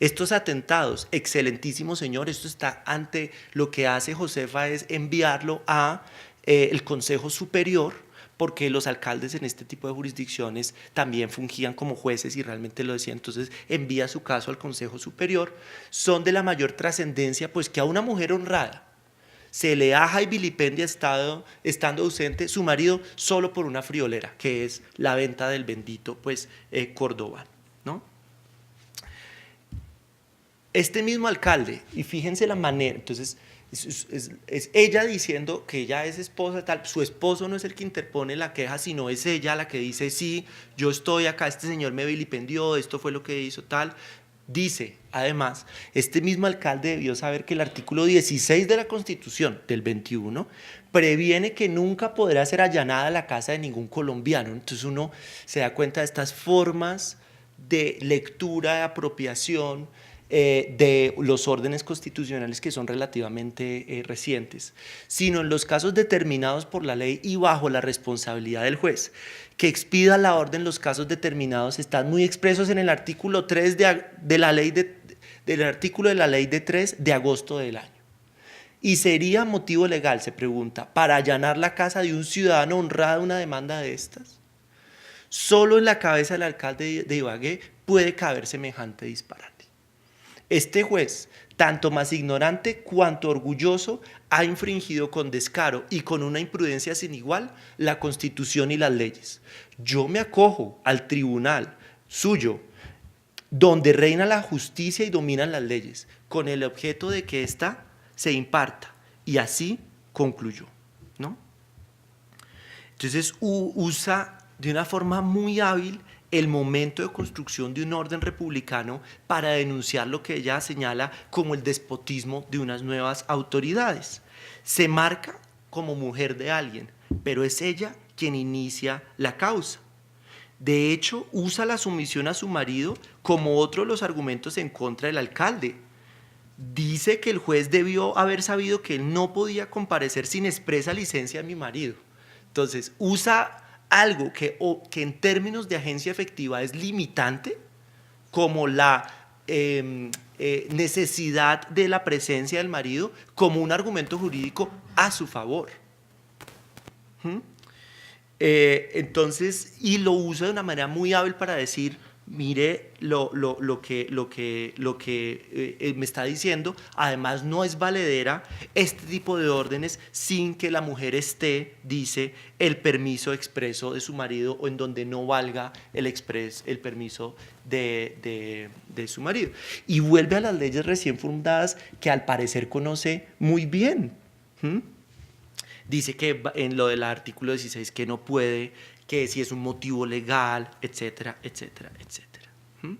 Estos atentados, excelentísimo señor, esto está ante lo que hace Josefa, es enviarlo a el Consejo Superior, porque los alcaldes en este tipo de jurisdicciones también fungían como jueces y realmente lo decían. Entonces envía su caso al Consejo Superior. Son de la mayor trascendencia, pues que a una mujer honrada se le aja y vilipendia estando ausente su marido solo por una friolera, que es la venta del bendito pues cordobán, ¿no? Este mismo alcalde, y fíjense la manera, entonces es ella diciendo que ella es esposa tal, su esposo no es el que interpone la queja, sino es ella la que dice, sí, yo estoy acá, este señor me vilipendió, esto fue lo que hizo tal. Dice, además, este mismo alcalde debió saber que el artículo 16 de la Constitución del 21 previene que nunca podrá ser allanada la casa de ningún colombiano. Entonces uno se da cuenta de estas formas de lectura, de apropiación de los órdenes constitucionales que son relativamente recientes, sino en los casos determinados por la ley y bajo la responsabilidad del juez, que expida la orden. Los casos determinados están muy expresos en el artículo 3 de la ley del artículo de la ley de 3 de agosto del año. ¿Y sería motivo legal, se pregunta, para allanar la casa de un ciudadano honrado una demanda de estas? Solo en la cabeza del alcalde de Ibagué puede caber semejante disparate. Este juez, tanto más ignorante cuanto orgulloso, ha infringido con descaro y con una imprudencia sin igual la Constitución y las leyes. Yo me acojo al tribunal suyo, donde reina la justicia y dominan las leyes, con el objeto de que ésta se imparta. Y así concluyó, ¿no? Entonces usa de una forma muy hábil el momento de construcción de un orden republicano para denunciar lo que ella señala como el despotismo de unas nuevas autoridades. Se marca como mujer de alguien, pero es ella quien inicia la causa. De hecho, usa la sumisión a su marido como otro de los argumentos en contra del alcalde. Dice que el juez debió haber sabido que él no podía comparecer sin expresa licencia de mi marido. Entonces, usa algo que en términos de agencia efectiva es limitante, como la necesidad de la presencia del marido, como un argumento jurídico a su favor. Entonces, y lo usa de una manera muy hábil para decir, mire lo que me está diciendo, además no es valedera este tipo de órdenes sin que la mujer esté, dice, el permiso expreso de su marido, o en donde no valga el permiso de su marido. Y vuelve a las leyes recién fundadas que al parecer conoce muy bien. Dice que en lo del artículo 16 que no puede que si es un motivo legal, etcétera, etcétera, etcétera. ¿Mm?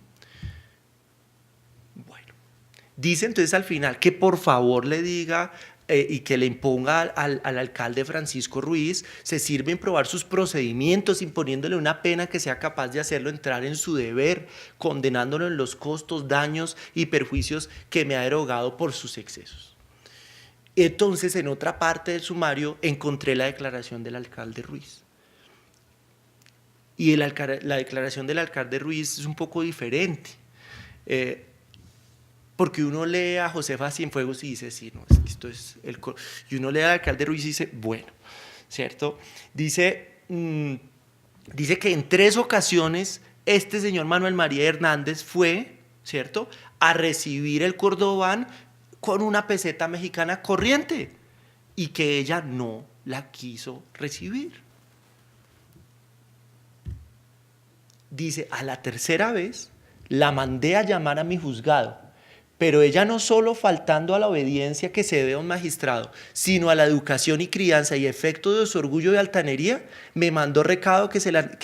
Bueno, dice entonces al final que por favor le diga y que le imponga al alcalde Francisco Ruiz, se sirve en probar sus procedimientos, imponiéndole una pena que sea capaz de hacerlo entrar en su deber, condenándolo en los costos, daños y perjuicios que me ha derogado por sus excesos. Entonces, en otra parte del sumario, encontré la declaración del alcalde Ruiz. Y la declaración del alcalde Ruiz es un poco diferente. Porque uno lee a Josefa Cienfuegos y dice, sí, no, es que esto es el... Y uno lee al alcalde Ruiz y dice, bueno, ¿cierto? Dice que en 3 ocasiones este señor Manuel María Hernández fue, ¿cierto?, a recibir el Cordobán con una peseta mexicana corriente y que ella no la quiso recibir. Dice, a la 3ª vez la mandé a llamar a mi juzgado, pero ella no solo faltando a la obediencia que se debe a un magistrado, sino a la educación y crianza y efecto de su orgullo y altanería, me mandó recado que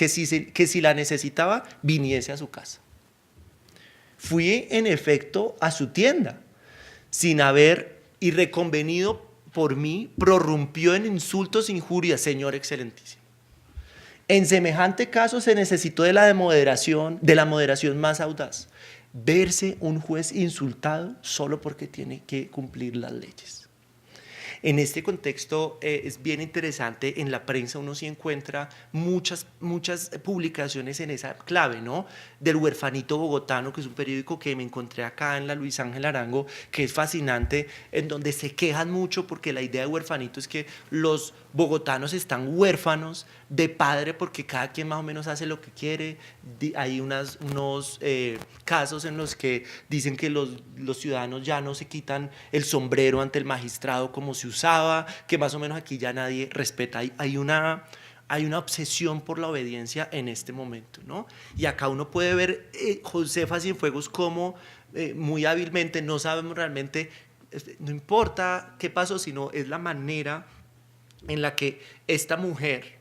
si la necesitaba, viniese a su casa. Fui en efecto a su tienda, sin haber y reconvenido por mí, prorrumpió en insultos e injurias, señor excelentísimo. En semejante caso se necesitó de la moderación más audaz. Verse un juez insultado solo porque tiene que cumplir las leyes. En este contexto es bien interesante, en la prensa uno sí encuentra muchas publicaciones en esa clave, ¿no? Del Huerfanito Bogotano, que es un periódico que me encontré acá en la Luis Ángel Arango, que es fascinante, en donde se quejan mucho porque la idea de Huerfanito es que los bogotanos están huérfanos de padre porque cada quien más o menos hace lo que quiere. Hay unos casos en los que dicen que los ciudadanos ya no se quitan el sombrero ante el magistrado como se usaba, que más o menos aquí ya nadie respeta. Hay una obsesión por la obediencia en este momento, ¿no? Y acá uno puede ver Josefa Cienfuegos como muy hábilmente, no sabemos realmente, no importa qué pasó, sino es la manera en la que esta mujer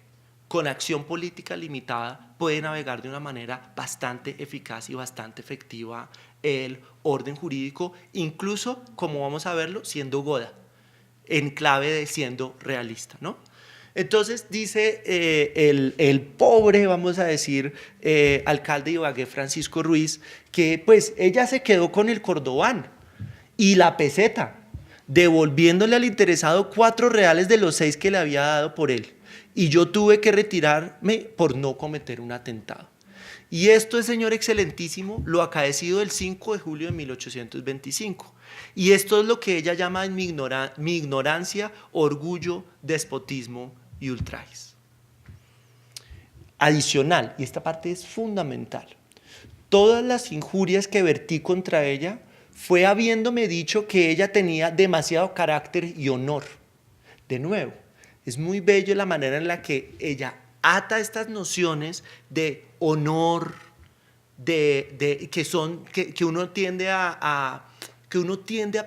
con acción política limitada puede navegar de una manera bastante eficaz y bastante efectiva el orden jurídico, incluso, como vamos a verlo, siendo goda, en clave de siendo realista, ¿no? Entonces dice el pobre, vamos a decir, alcalde de Ibagué, Francisco Ruiz, que pues ella se quedó con el Cordobán y la peseta, devolviéndole al interesado 4 reales de los 6 que le había dado por él. Y yo tuve que retirarme por no cometer un atentado. Y esto es, señor excelentísimo, lo acaecido el 5 de julio de 1825. Y esto es lo que ella llama en mi ignorancia, orgullo, despotismo y ultrajes. Adicional, y esta parte es fundamental, todas las injurias que vertí contra ella fue habiéndome dicho que ella tenía demasiado carácter y honor. De nuevo, es muy bello la manera en la que ella ata estas nociones de honor, que uno tiende a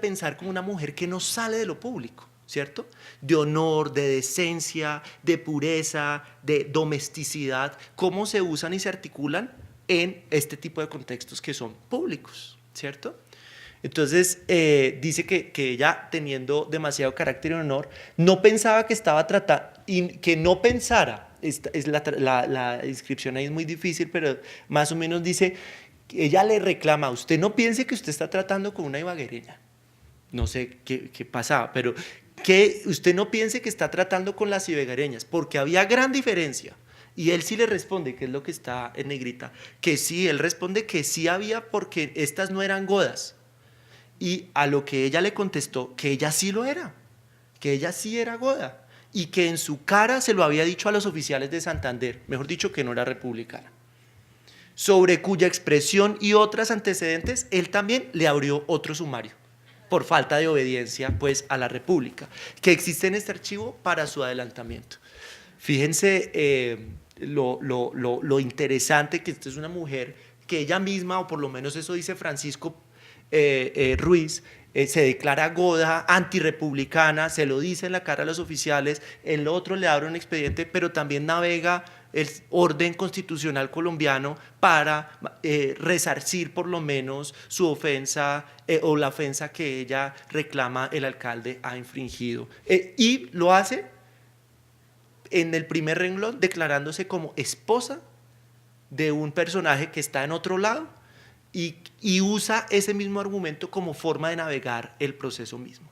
pensar como una mujer que no sale de lo público, ¿cierto? De honor, de decencia, de pureza, de domesticidad, cómo se usan y se articulan en este tipo de contextos que son públicos, ¿cierto? Entonces dice que ella, teniendo demasiado carácter y honor, no pensaba que estaba tratando, que no pensara, la inscripción ahí es muy difícil, pero más o menos dice, ella le reclama, usted no piense que usted está tratando con una ibaguereña, no sé qué pasaba, pero que usted no piense que está tratando con las ibaguereñas, porque había gran diferencia. Y él sí le responde, que es lo que está en negrita, que sí, él responde que sí había porque estas no eran godas. Y a lo que ella le contestó que ella sí lo era, que ella sí era goda y que en su cara se lo había dicho a los oficiales de Santander, mejor dicho, que no era republicana, sobre cuya expresión y otras antecedentes él también le abrió otro sumario por falta de obediencia pues a la República, que existe en este archivo para su adelantamiento. Fíjense lo interesante que esta es una mujer que ella misma, o por lo menos eso dice Francisco Ruiz, se declara goda, antirrepublicana, se lo dice en la cara a los oficiales, en lo otro le abre un expediente, pero también navega el orden constitucional colombiano para resarcir por lo menos su ofensa o la ofensa que ella reclama el alcalde ha infringido. Y lo hace en el primer renglón declarándose como esposa de un personaje que está en otro lado y usa ese mismo argumento como forma de navegar el proceso mismo.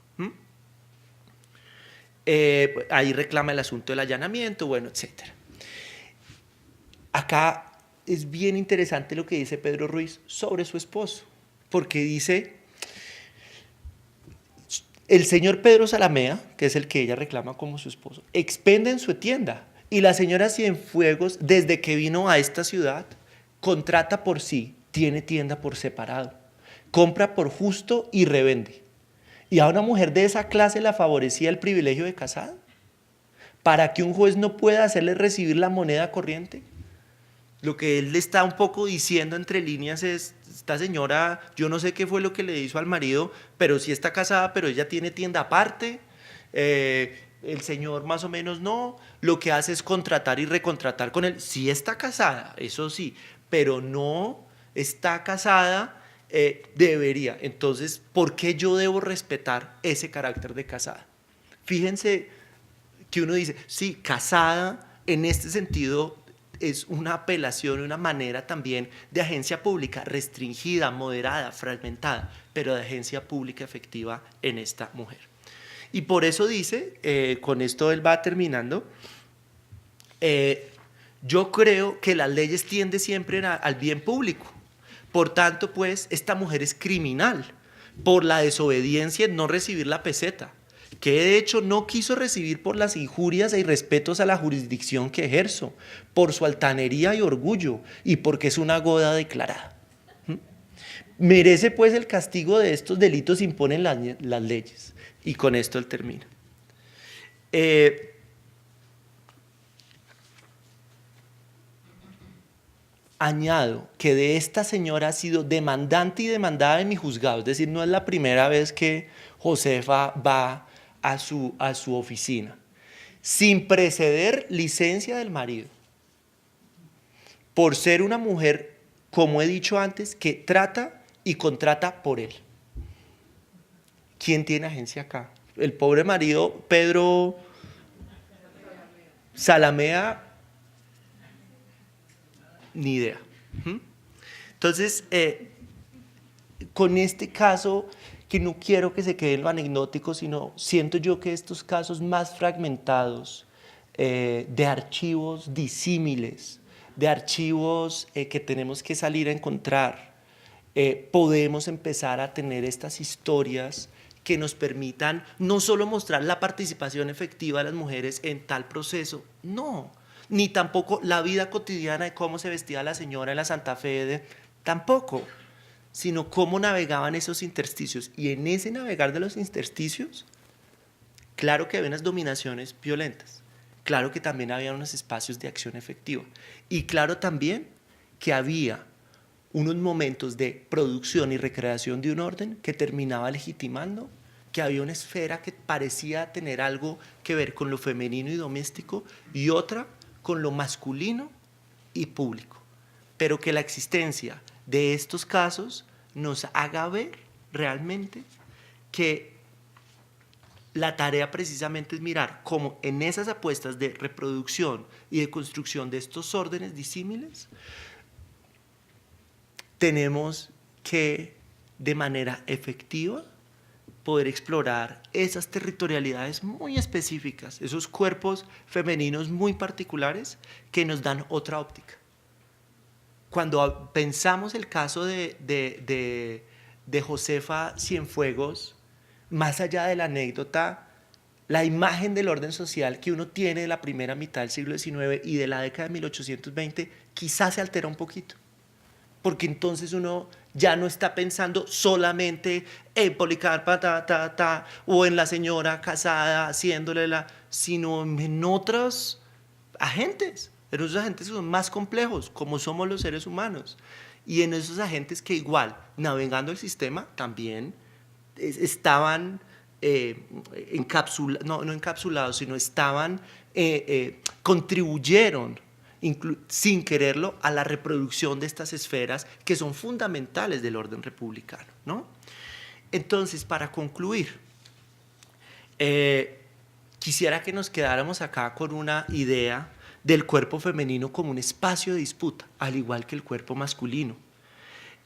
Ahí reclama el asunto del allanamiento, bueno, etc. Acá es bien interesante lo que dice Pedro Ruiz sobre su esposo, porque dice, el señor Pedro Salamea, que es el que ella reclama como su esposo, expende en su tienda, y la señora Cienfuegos, desde que vino a esta ciudad, contrata por sí, tiene tienda por separado, compra por justo y revende. ¿Y a una mujer de esa clase la favorecía el privilegio de casada? ¿Para que un juez no pueda hacerle recibir la moneda corriente? Lo que él le está un poco diciendo entre líneas es, esta señora, yo no sé qué fue lo que le hizo al marido, pero sí está casada, pero ella tiene tienda aparte, el señor más o menos no, lo que hace es contratar y recontratar con él. Sí está casada, eso sí, pero no está casada, debería. Entonces, ¿por qué yo debo respetar ese carácter de casada? Fíjense que uno dice, sí, casada en este sentido es una apelación, una manera también de agencia pública restringida, moderada, fragmentada, pero de agencia pública efectiva en esta mujer. Y por eso dice, con esto él va terminando, yo creo que las leyes tienden siempre al bien público. Por tanto, pues, esta mujer es criminal por la desobediencia en no recibir la peseta, que de hecho no quiso recibir por las injurias e irrespetos a la jurisdicción que ejerzo, por su altanería y orgullo, y porque es una goda declarada. Merece pues el castigo de estos delitos, imponen las leyes. Y con esto él termina. Añado que de esta señora ha sido demandante y demandada en mi juzgado, es decir, no es la primera vez que Josefa va a su oficina, sin preceder licencia del marido, por ser una mujer, como he dicho antes, que trata y contrata por él. ¿Quién tiene agencia acá? El pobre marido, Pedro Salamea, ni idea. Entonces, con este caso, que no quiero que se quede en lo anecdótico, sino siento yo que estos casos más fragmentados, de archivos disímiles, de archivos que tenemos que salir a encontrar, podemos empezar a tener estas historias que nos permitan no solo mostrar la participación efectiva de las mujeres en tal proceso, no, ni tampoco la vida cotidiana de cómo se vestía la señora en la Santa Fe, tampoco, sino cómo navegaban esos intersticios. Y en ese navegar de los intersticios, claro que había unas dominaciones violentas, claro que también había unos espacios de acción efectiva, y claro también que había unos momentos de producción y recreación de un orden que terminaba legitimando que había una esfera que parecía tener algo que ver con lo femenino y doméstico y otra con lo masculino y público, pero que la existencia de estos casos nos haga ver realmente que la tarea precisamente es mirar cómo en esas apuestas de reproducción y de construcción de estos órdenes disímiles tenemos que de manera efectiva poder explorar esas territorialidades muy específicas, esos cuerpos femeninos muy particulares que nos dan otra óptica. Cuando pensamos el caso de Josefa Cienfuegos, más allá de la anécdota, la imagen del orden social que uno tiene de la primera mitad del siglo XIX y de la década de 1820 quizás se altera un poquito, porque entonces uno ya no está pensando solamente en Policarpa, o en la señora casada haciéndole sino en otros agentes, en esos agentes que son más complejos, como somos los seres humanos, y en esos agentes que igual, navegando el sistema, también estaban no encapsulados, sino estaban, contribuyeron sin quererlo, a la reproducción de estas esferas que son fundamentales del orden republicano, ¿no? Entonces, para concluir, quisiera que nos quedáramos acá con una idea del cuerpo femenino como un espacio de disputa, al igual que el cuerpo masculino.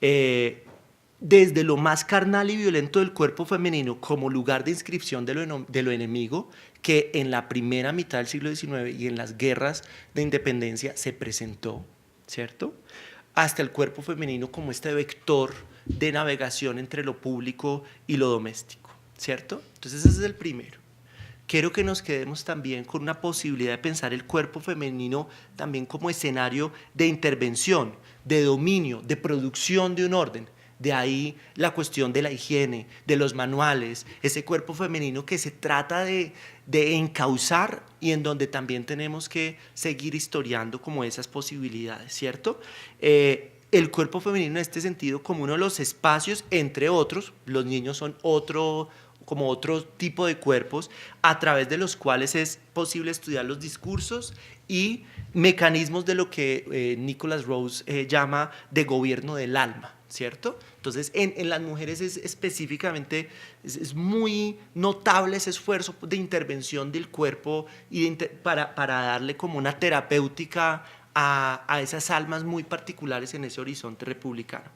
Desde lo más carnal y violento del cuerpo femenino como lugar de inscripción de lo enemigo, que en la primera mitad del siglo XIX y en las guerras de independencia se presentó, ¿cierto? Hasta el cuerpo femenino como este vector de navegación entre lo público y lo doméstico, ¿cierto? Entonces ese es el primero. Quiero que nos quedemos también con una posibilidad de pensar el cuerpo femenino también como escenario de intervención, de dominio, de producción de un orden. De ahí la cuestión de la higiene, de los manuales, ese cuerpo femenino que se trata de encauzar y en donde también tenemos que seguir historiando como esas posibilidades, ¿cierto? El cuerpo femenino en este sentido como uno de los espacios, entre otros, los niños son como otro tipo de cuerpos a través de los cuales es posible estudiar los discursos y mecanismos de lo que Nicholas Rose llama de gobierno del alma, ¿cierto? Entonces, en las mujeres específicamente es muy notable ese esfuerzo de intervención del cuerpo y para darle como una terapéutica a esas almas muy particulares en ese horizonte republicano.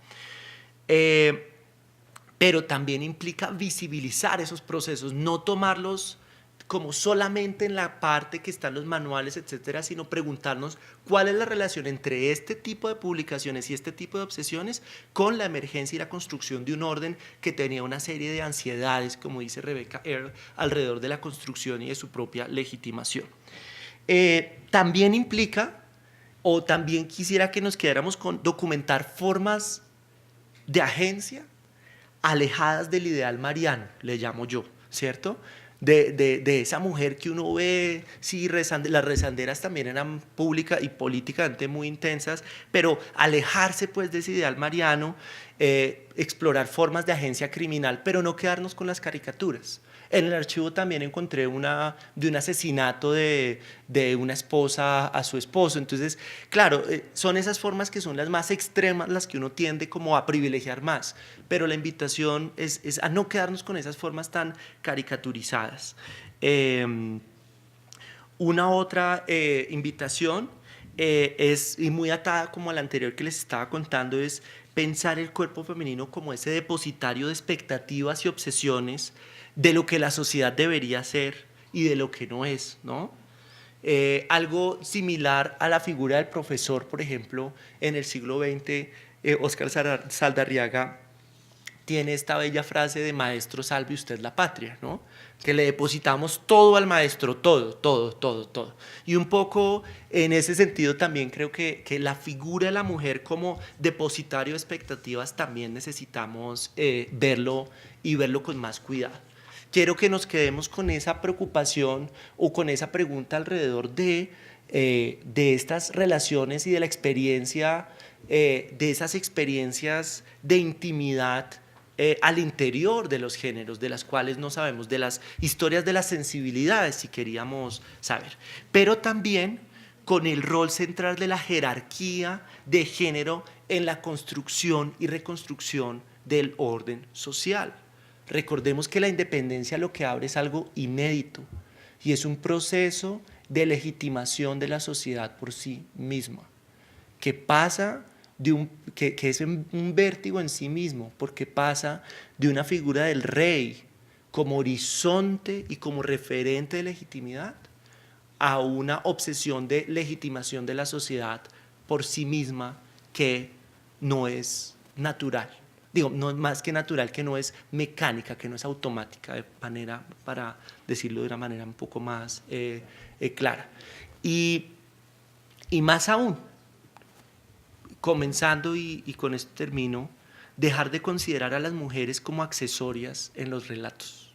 Pero también implica visibilizar esos procesos, no tomarlos como solamente en la parte que están los manuales, etcétera, sino preguntarnos cuál es la relación entre este tipo de publicaciones y este tipo de obsesiones con la emergencia y la construcción de un orden que tenía una serie de ansiedades, como dice Rebecca Earle, alrededor de la construcción y de su propia legitimación. También implica, o también quisiera que nos quedáramos con documentar formas de agencia alejadas del ideal mariano, le llamo yo, ¿cierto? De esa mujer que uno ve, sí, las rezanderas también eran públicas y políticamente muy intensas, pero alejarse pues de ese ideal mariano, explorar formas de agencia criminal, pero no quedarnos con las caricaturas. En el archivo también encontré de un asesinato de una esposa a su esposo. Entonces, claro, son esas formas que son las más extremas, las que uno tiende como a privilegiar más. Pero la invitación es a no quedarnos con esas formas tan caricaturizadas. Una otra invitación y muy atada como a la anterior que les estaba contando, es pensar el cuerpo femenino como ese depositario de expectativas y obsesiones de lo que la sociedad debería ser y de lo que no es, ¿no? Algo similar a la figura del profesor, por ejemplo, en el siglo XX, Óscar Saldarriaga tiene esta bella frase de maestro salve usted la patria, ¿no? Que le depositamos todo al maestro, todo. Y un poco en ese sentido también creo que la figura de la mujer como depositario de expectativas también necesitamos verlo y verlo con más cuidado. Quiero que nos quedemos con esa preocupación o con esa pregunta alrededor de estas relaciones y de la experiencia, de esas experiencias de intimidad al interior de los géneros, de las cuales no sabemos, de las historias de las sensibilidades, si queríamos saber. Pero también con el rol central de la jerarquía de género en la construcción y reconstrucción del orden social. Recordemos que la independencia lo que abre es algo inédito y es un proceso de legitimación de la sociedad por sí misma, que pasa que es un vértigo en sí mismo, porque pasa de una figura del rey como horizonte y como referente de legitimidad a una obsesión de legitimación de la sociedad por sí misma que no es natural. Digo, no es más que natural, que no es mecánica, que no es automática, de manera, para decirlo de una manera un poco más clara. Y más aún, comenzando y con esto termino, dejar de considerar a las mujeres como accesorias en los relatos.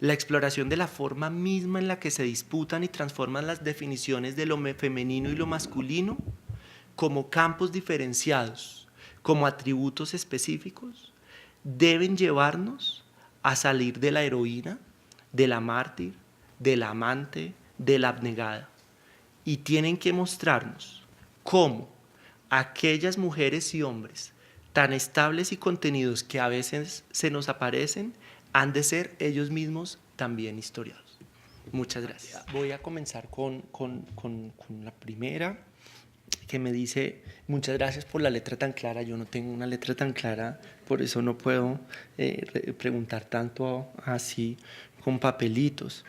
La exploración de la forma misma en la que se disputan y transforman las definiciones de lo femenino y lo masculino como campos diferenciados, como atributos específicos, deben llevarnos a salir de la heroína, de la mártir, de la amante, de la abnegada y tienen que mostrarnos cómo aquellas mujeres y hombres tan estables y contenidos que a veces se nos aparecen han de ser ellos mismos también historiados. Muchas gracias. Voy a comenzar con la primera, que me dice: muchas gracias por la letra tan clara. Yo no tengo una letra tan clara, por eso no puedo preguntar tanto así con papelitos.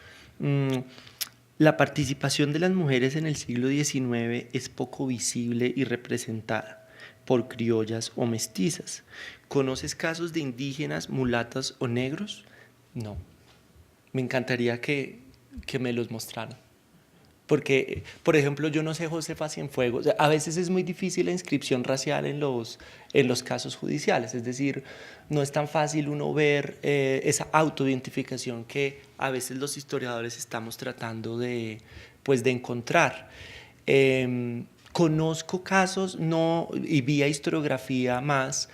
La participación de las mujeres en el siglo XIX es poco visible y representada por criollas o mestizas. ¿Conoces casos de indígenas, mulatas o negros? No. Me encantaría que me los mostraran. Porque, por ejemplo, yo no sé Josefa Cienfuegos, a veces es muy difícil la inscripción racial en los casos judiciales, es decir, no es tan fácil uno ver esa autoidentificación que a veces los historiadores estamos tratando de encontrar. Conozco casos, no, y vía historiografía más.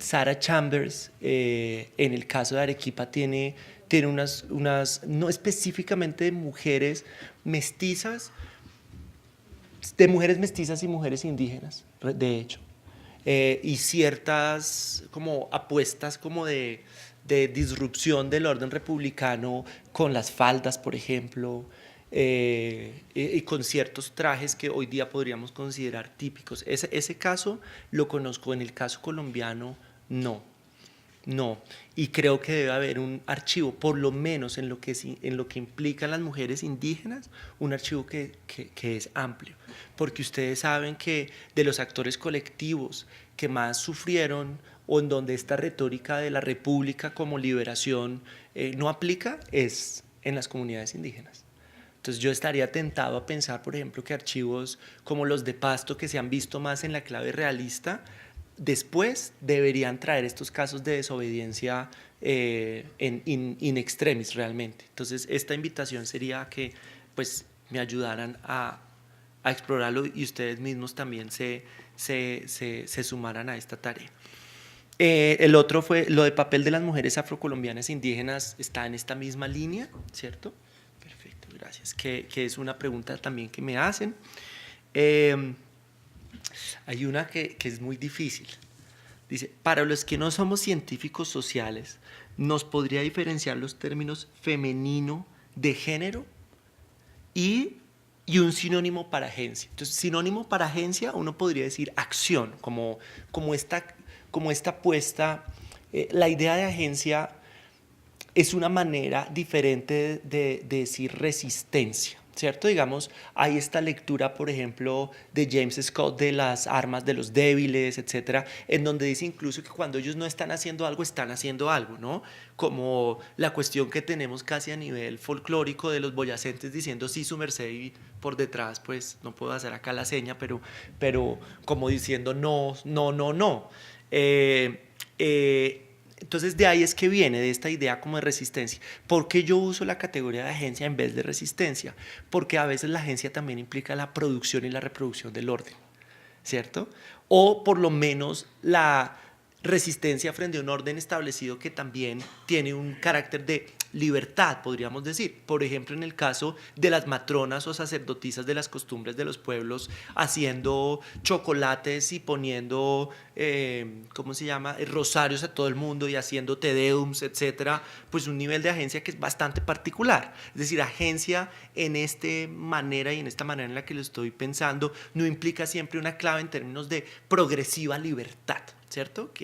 Sarah Chambers, en el caso de Arequipa, tiene unas, no específicamente de mujeres mestizas, de mujeres mestizas y mujeres indígenas, de hecho, y ciertas como apuestas como de disrupción del orden republicano con las faldas, por ejemplo, y con ciertos trajes que hoy día podríamos considerar típicos. Ese caso lo conozco. En el caso colombiano, no. Y creo que debe haber un archivo, por lo menos en lo que implican las mujeres indígenas, un archivo que es amplio, porque ustedes saben que de los actores colectivos que más sufrieron, o en donde esta retórica de la república como liberación no aplica, es en las comunidades indígenas. Entonces yo estaría tentado a pensar, por ejemplo, que archivos como los de Pasto, que se han visto más en la clave realista, después deberían traer estos casos de desobediencia in extremis realmente. Entonces esta invitación sería a que pues, me ayudaran a explorarlo y ustedes mismos también se sumaran a esta tarea. El otro fue lo de papel de las mujeres afrocolombianas e indígenas, está en esta misma línea, ¿cierto? Perfecto, gracias. Que es una pregunta también que me hacen. Hay una que es muy difícil. Dice: para los que no somos científicos sociales, ¿nos podría diferenciar los términos femenino de género y un sinónimo para agencia? Entonces, sinónimo para agencia, uno podría decir acción, como esta apuesta. La idea de agencia es una manera diferente de decir resistencia, ¿cierto? Digamos, hay esta lectura, por ejemplo, de James Scott de las armas de los débiles, etcétera, en donde dice incluso que cuando ellos no están haciendo algo, ¿no? Como la cuestión que tenemos casi a nivel folclórico de los boyacentes diciendo sí, su merced, y por detrás, pues, no puedo hacer acá la seña, pero como diciendo no. Entonces de ahí es que viene, de esta idea como de resistencia. ¿Por qué yo uso la categoría de agencia en vez de resistencia? Porque a veces la agencia también implica la producción y la reproducción del orden, ¿cierto? O por lo menos la resistencia frente a un orden establecido que también tiene un carácter de libertad, podríamos decir. Por ejemplo, en el caso de las matronas o sacerdotisas de las costumbres de los pueblos haciendo chocolates y poniendo, rosarios a todo el mundo y haciendo tedeums, etcétera, pues un nivel de agencia que es bastante particular. Es decir, agencia en esta manera en la que lo estoy pensando no implica siempre una clave en términos de progresiva libertad, ¿cierto?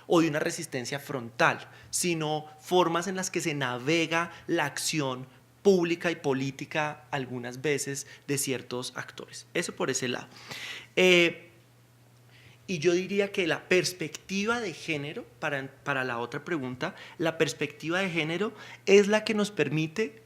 O de una resistencia frontal, sino formas en las que se navega la acción pública y política algunas veces de ciertos actores. Eso por ese lado. Y yo diría que la perspectiva de género, para la otra pregunta, la perspectiva de género es la que nos permite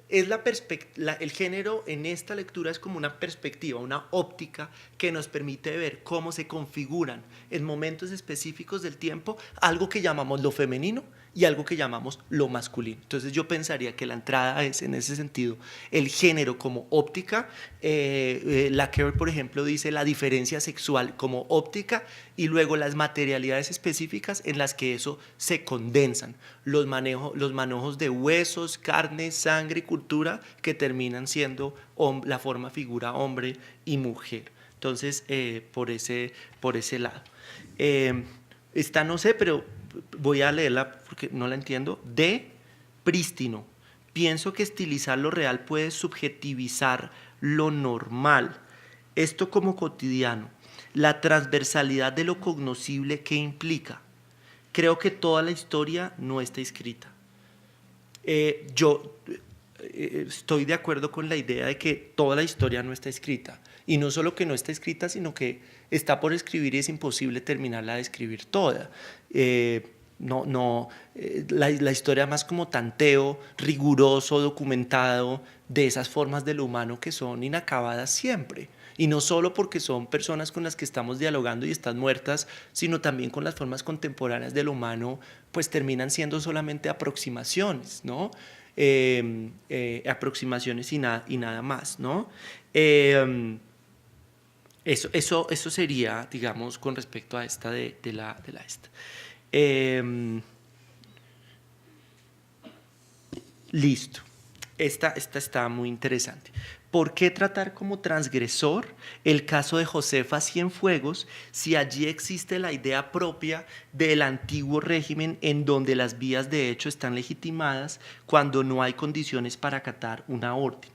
el género en esta lectura es como una perspectiva, una óptica que nos permite ver cómo se configuran en momentos específicos del tiempo algo que llamamos lo femenino y algo que llamamos lo masculino. Entonces yo pensaría que la entrada es, en ese sentido, el género como óptica. Lacan, por ejemplo, dice la diferencia sexual como óptica, y luego las materialidades específicas en las que eso se condensan, los manejos de huesos, carne, sangre y cultura que terminan siendo la forma figura hombre y mujer. Entonces, por ese lado. Esta no sé, pero voy a leerla porque no la entiendo. De prístino. Pienso que estilizar lo real puede subjetivizar lo normal. Esto como cotidiano. La transversalidad de lo cognoscible que implica. Creo que toda la historia no está escrita. Yo estoy de acuerdo con la idea de que toda la historia no está escrita. Y no solo que no está escrita, sino que está por escribir y es imposible terminarla de escribir toda. La historia más como tanteo, riguroso, documentado, de esas formas de lo humano que son inacabadas siempre. Y no solo porque son personas con las que estamos dialogando y están muertas, sino también con las formas contemporáneas de lo humano, pues terminan siendo solamente aproximaciones, ¿no? Aproximaciones y nada más, ¿no? Eso sería, digamos, con respecto a esta de la esta. Listo. Esta está muy interesante. ¿Por qué tratar como transgresor el caso de Josefa Cienfuegos si allí existe la idea propia del antiguo régimen en donde las vías de hecho están legitimadas cuando no hay condiciones para acatar una orden?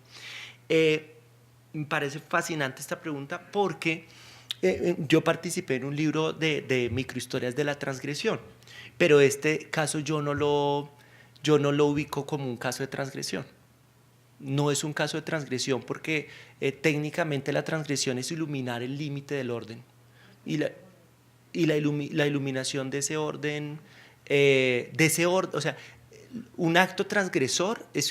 Me parece fascinante esta pregunta porque yo participé en un libro de microhistorias de la transgresión, pero este caso yo no lo ubico como un caso de transgresión. No es un caso de transgresión porque técnicamente la transgresión es iluminar el límite del orden y la iluminación de ese orden, o sea, un acto transgresor es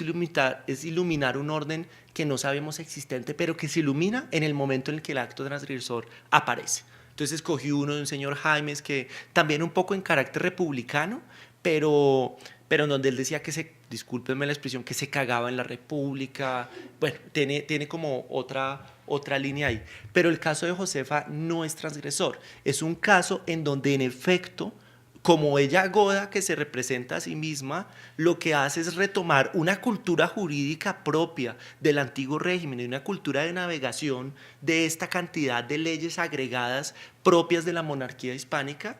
iluminar un orden que no sabemos existente, pero que se ilumina en el momento en el que el acto transgresor aparece. Entonces escogí uno de un señor Jaimes que también un poco en carácter republicano, pero en donde él decía discúlpenme la expresión, que se cagaba en la República. Bueno, tiene como otra línea ahí. Pero el caso de Josefa no es transgresor, es un caso en donde en efecto, como ella Goda, que se representa a sí misma, lo que hace es retomar una cultura jurídica propia del antiguo régimen y una cultura de navegación de esta cantidad de leyes agregadas propias de la monarquía hispánica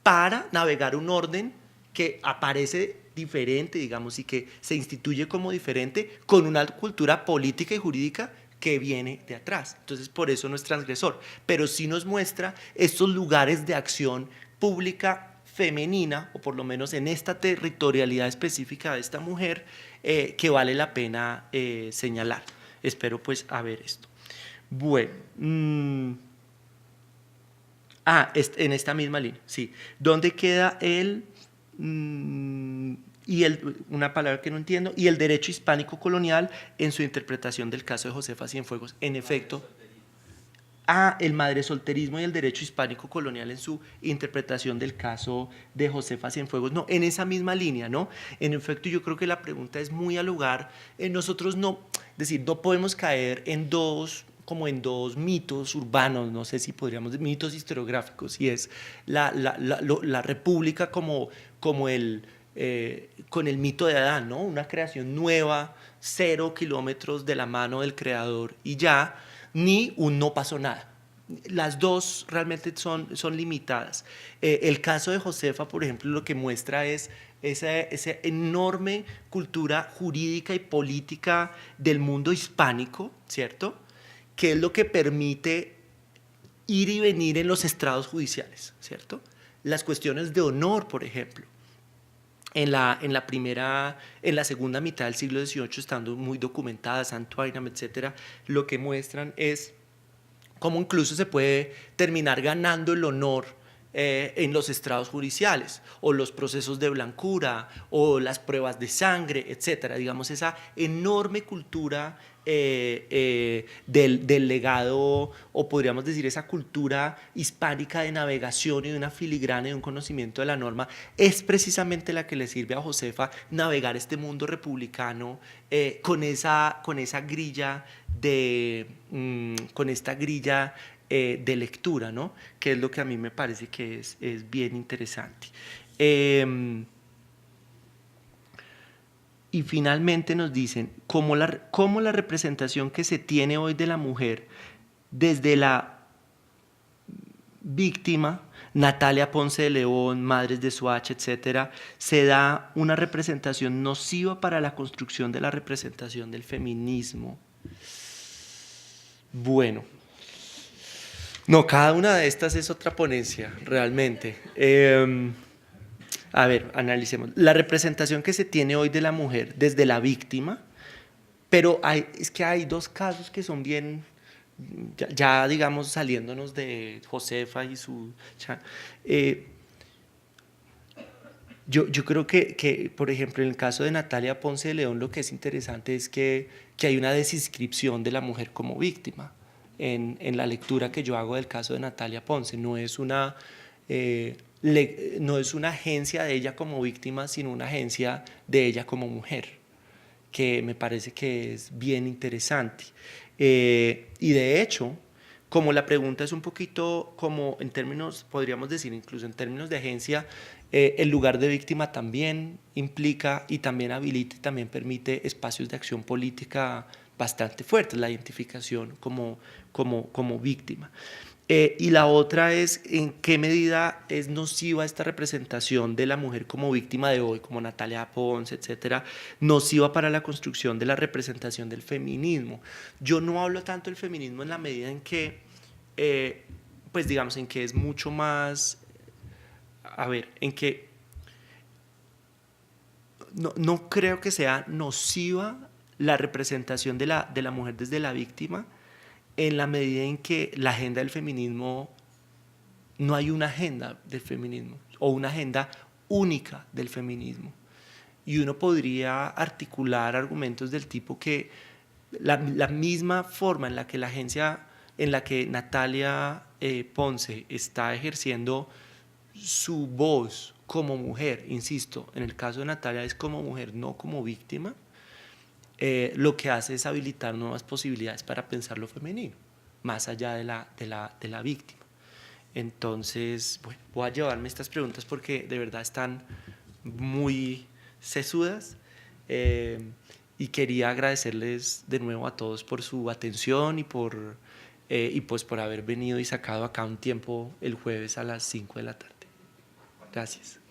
para navegar un orden que aparece diferente, digamos, y que se instituye como diferente con una cultura política y jurídica que viene de atrás. Entonces, por eso no es transgresor, pero sí nos muestra estos lugares de acción pública femenina, o por lo menos en esta territorialidad específica de esta mujer, que vale la pena señalar. Espero pues a ver esto. Bueno, en esta misma línea, sí. ¿Dónde queda una palabra que no entiendo, y el derecho hispánico colonial en su interpretación del caso de Josefa Cienfuegos? En efecto, el madresolterismo y el derecho hispánico colonial en su interpretación del caso de Josefa Cienfuegos. No, en esa misma línea, ¿no? En efecto, yo creo que la pregunta es muy al lugar. Nosotros no podemos caer en dos mitos urbanos, no sé si podríamos decir mitos historiográficos, y es la república como con el mito de Adán, ¿no? Una creación nueva, 0 kilómetros de la mano del creador y ya, ni un no pasó nada. Las dos realmente son limitadas. El caso de Josefa, por ejemplo, lo que muestra es esa enorme cultura jurídica y política del mundo hispánico, ¿cierto?, que es lo que permite ir y venir en los estrados judiciales, ¿cierto? Las cuestiones de honor, por ejemplo, en la segunda mitad del siglo XVIII, estando muy documentadas, Antoine, etcétera, lo que muestran es cómo incluso se puede terminar ganando el honor en los estrados judiciales, o los procesos de blancura, o las pruebas de sangre, etcétera. Digamos, esa enorme cultura del legado, o podríamos decir esa cultura hispánica de navegación y de una filigrana y de un conocimiento de la norma, es precisamente la que le sirve a Josefa navegar este mundo republicano con esa grilla con esta grilla de lectura, ¿no? Que es lo que a mí me parece que es bien interesante. Y finalmente nos dicen cómo la representación que se tiene hoy de la mujer desde la víctima, Natalia Ponce de León, Madres de Soacha, etcétera, se da una representación nociva para la construcción de la representación del feminismo. Bueno, no, cada una de estas es otra ponencia, realmente. A ver, analicemos. La representación que se tiene hoy de la mujer desde la víctima, pero es que hay dos casos que son bien, ya digamos, saliéndonos de Josefa y su... yo creo que, por ejemplo, en el caso de Natalia Ponce de León, lo que es interesante es que hay una desinscripción de la mujer como víctima en la lectura que yo hago del caso de Natalia Ponce. No es una agencia de ella como víctima, sino una agencia de ella como mujer, que me parece que es bien interesante. Y de hecho, como la pregunta es un poquito como en términos, podríamos decir incluso en términos de agencia, el lugar de víctima también implica y también habilita y también permite espacios de acción política bastante fuertes, la identificación como víctima. Y la otra es en qué medida es nociva esta representación de la mujer como víctima de hoy, como Natalia Ponce, etcétera, nociva para la construcción de la representación del feminismo. Yo no hablo tanto del feminismo en la medida en que, pues digamos, en que es mucho más, en que no creo que sea nociva la representación de la mujer desde la víctima, en la medida en que la agenda del feminismo, no hay una agenda del feminismo o una agenda única del feminismo. Y uno podría articular argumentos del tipo que la misma forma en la que Natalia Ponce está ejerciendo su voz como mujer, insisto, en el caso de Natalia es como mujer, no como víctima, lo que hace es habilitar nuevas posibilidades para pensar lo femenino, más allá de la víctima. Entonces, bueno, voy a llevarme estas preguntas porque de verdad están muy sesudas, y quería agradecerles de nuevo a todos por su atención y pues por haber venido y sacado acá un tiempo el jueves a las 5 de la tarde. Gracias.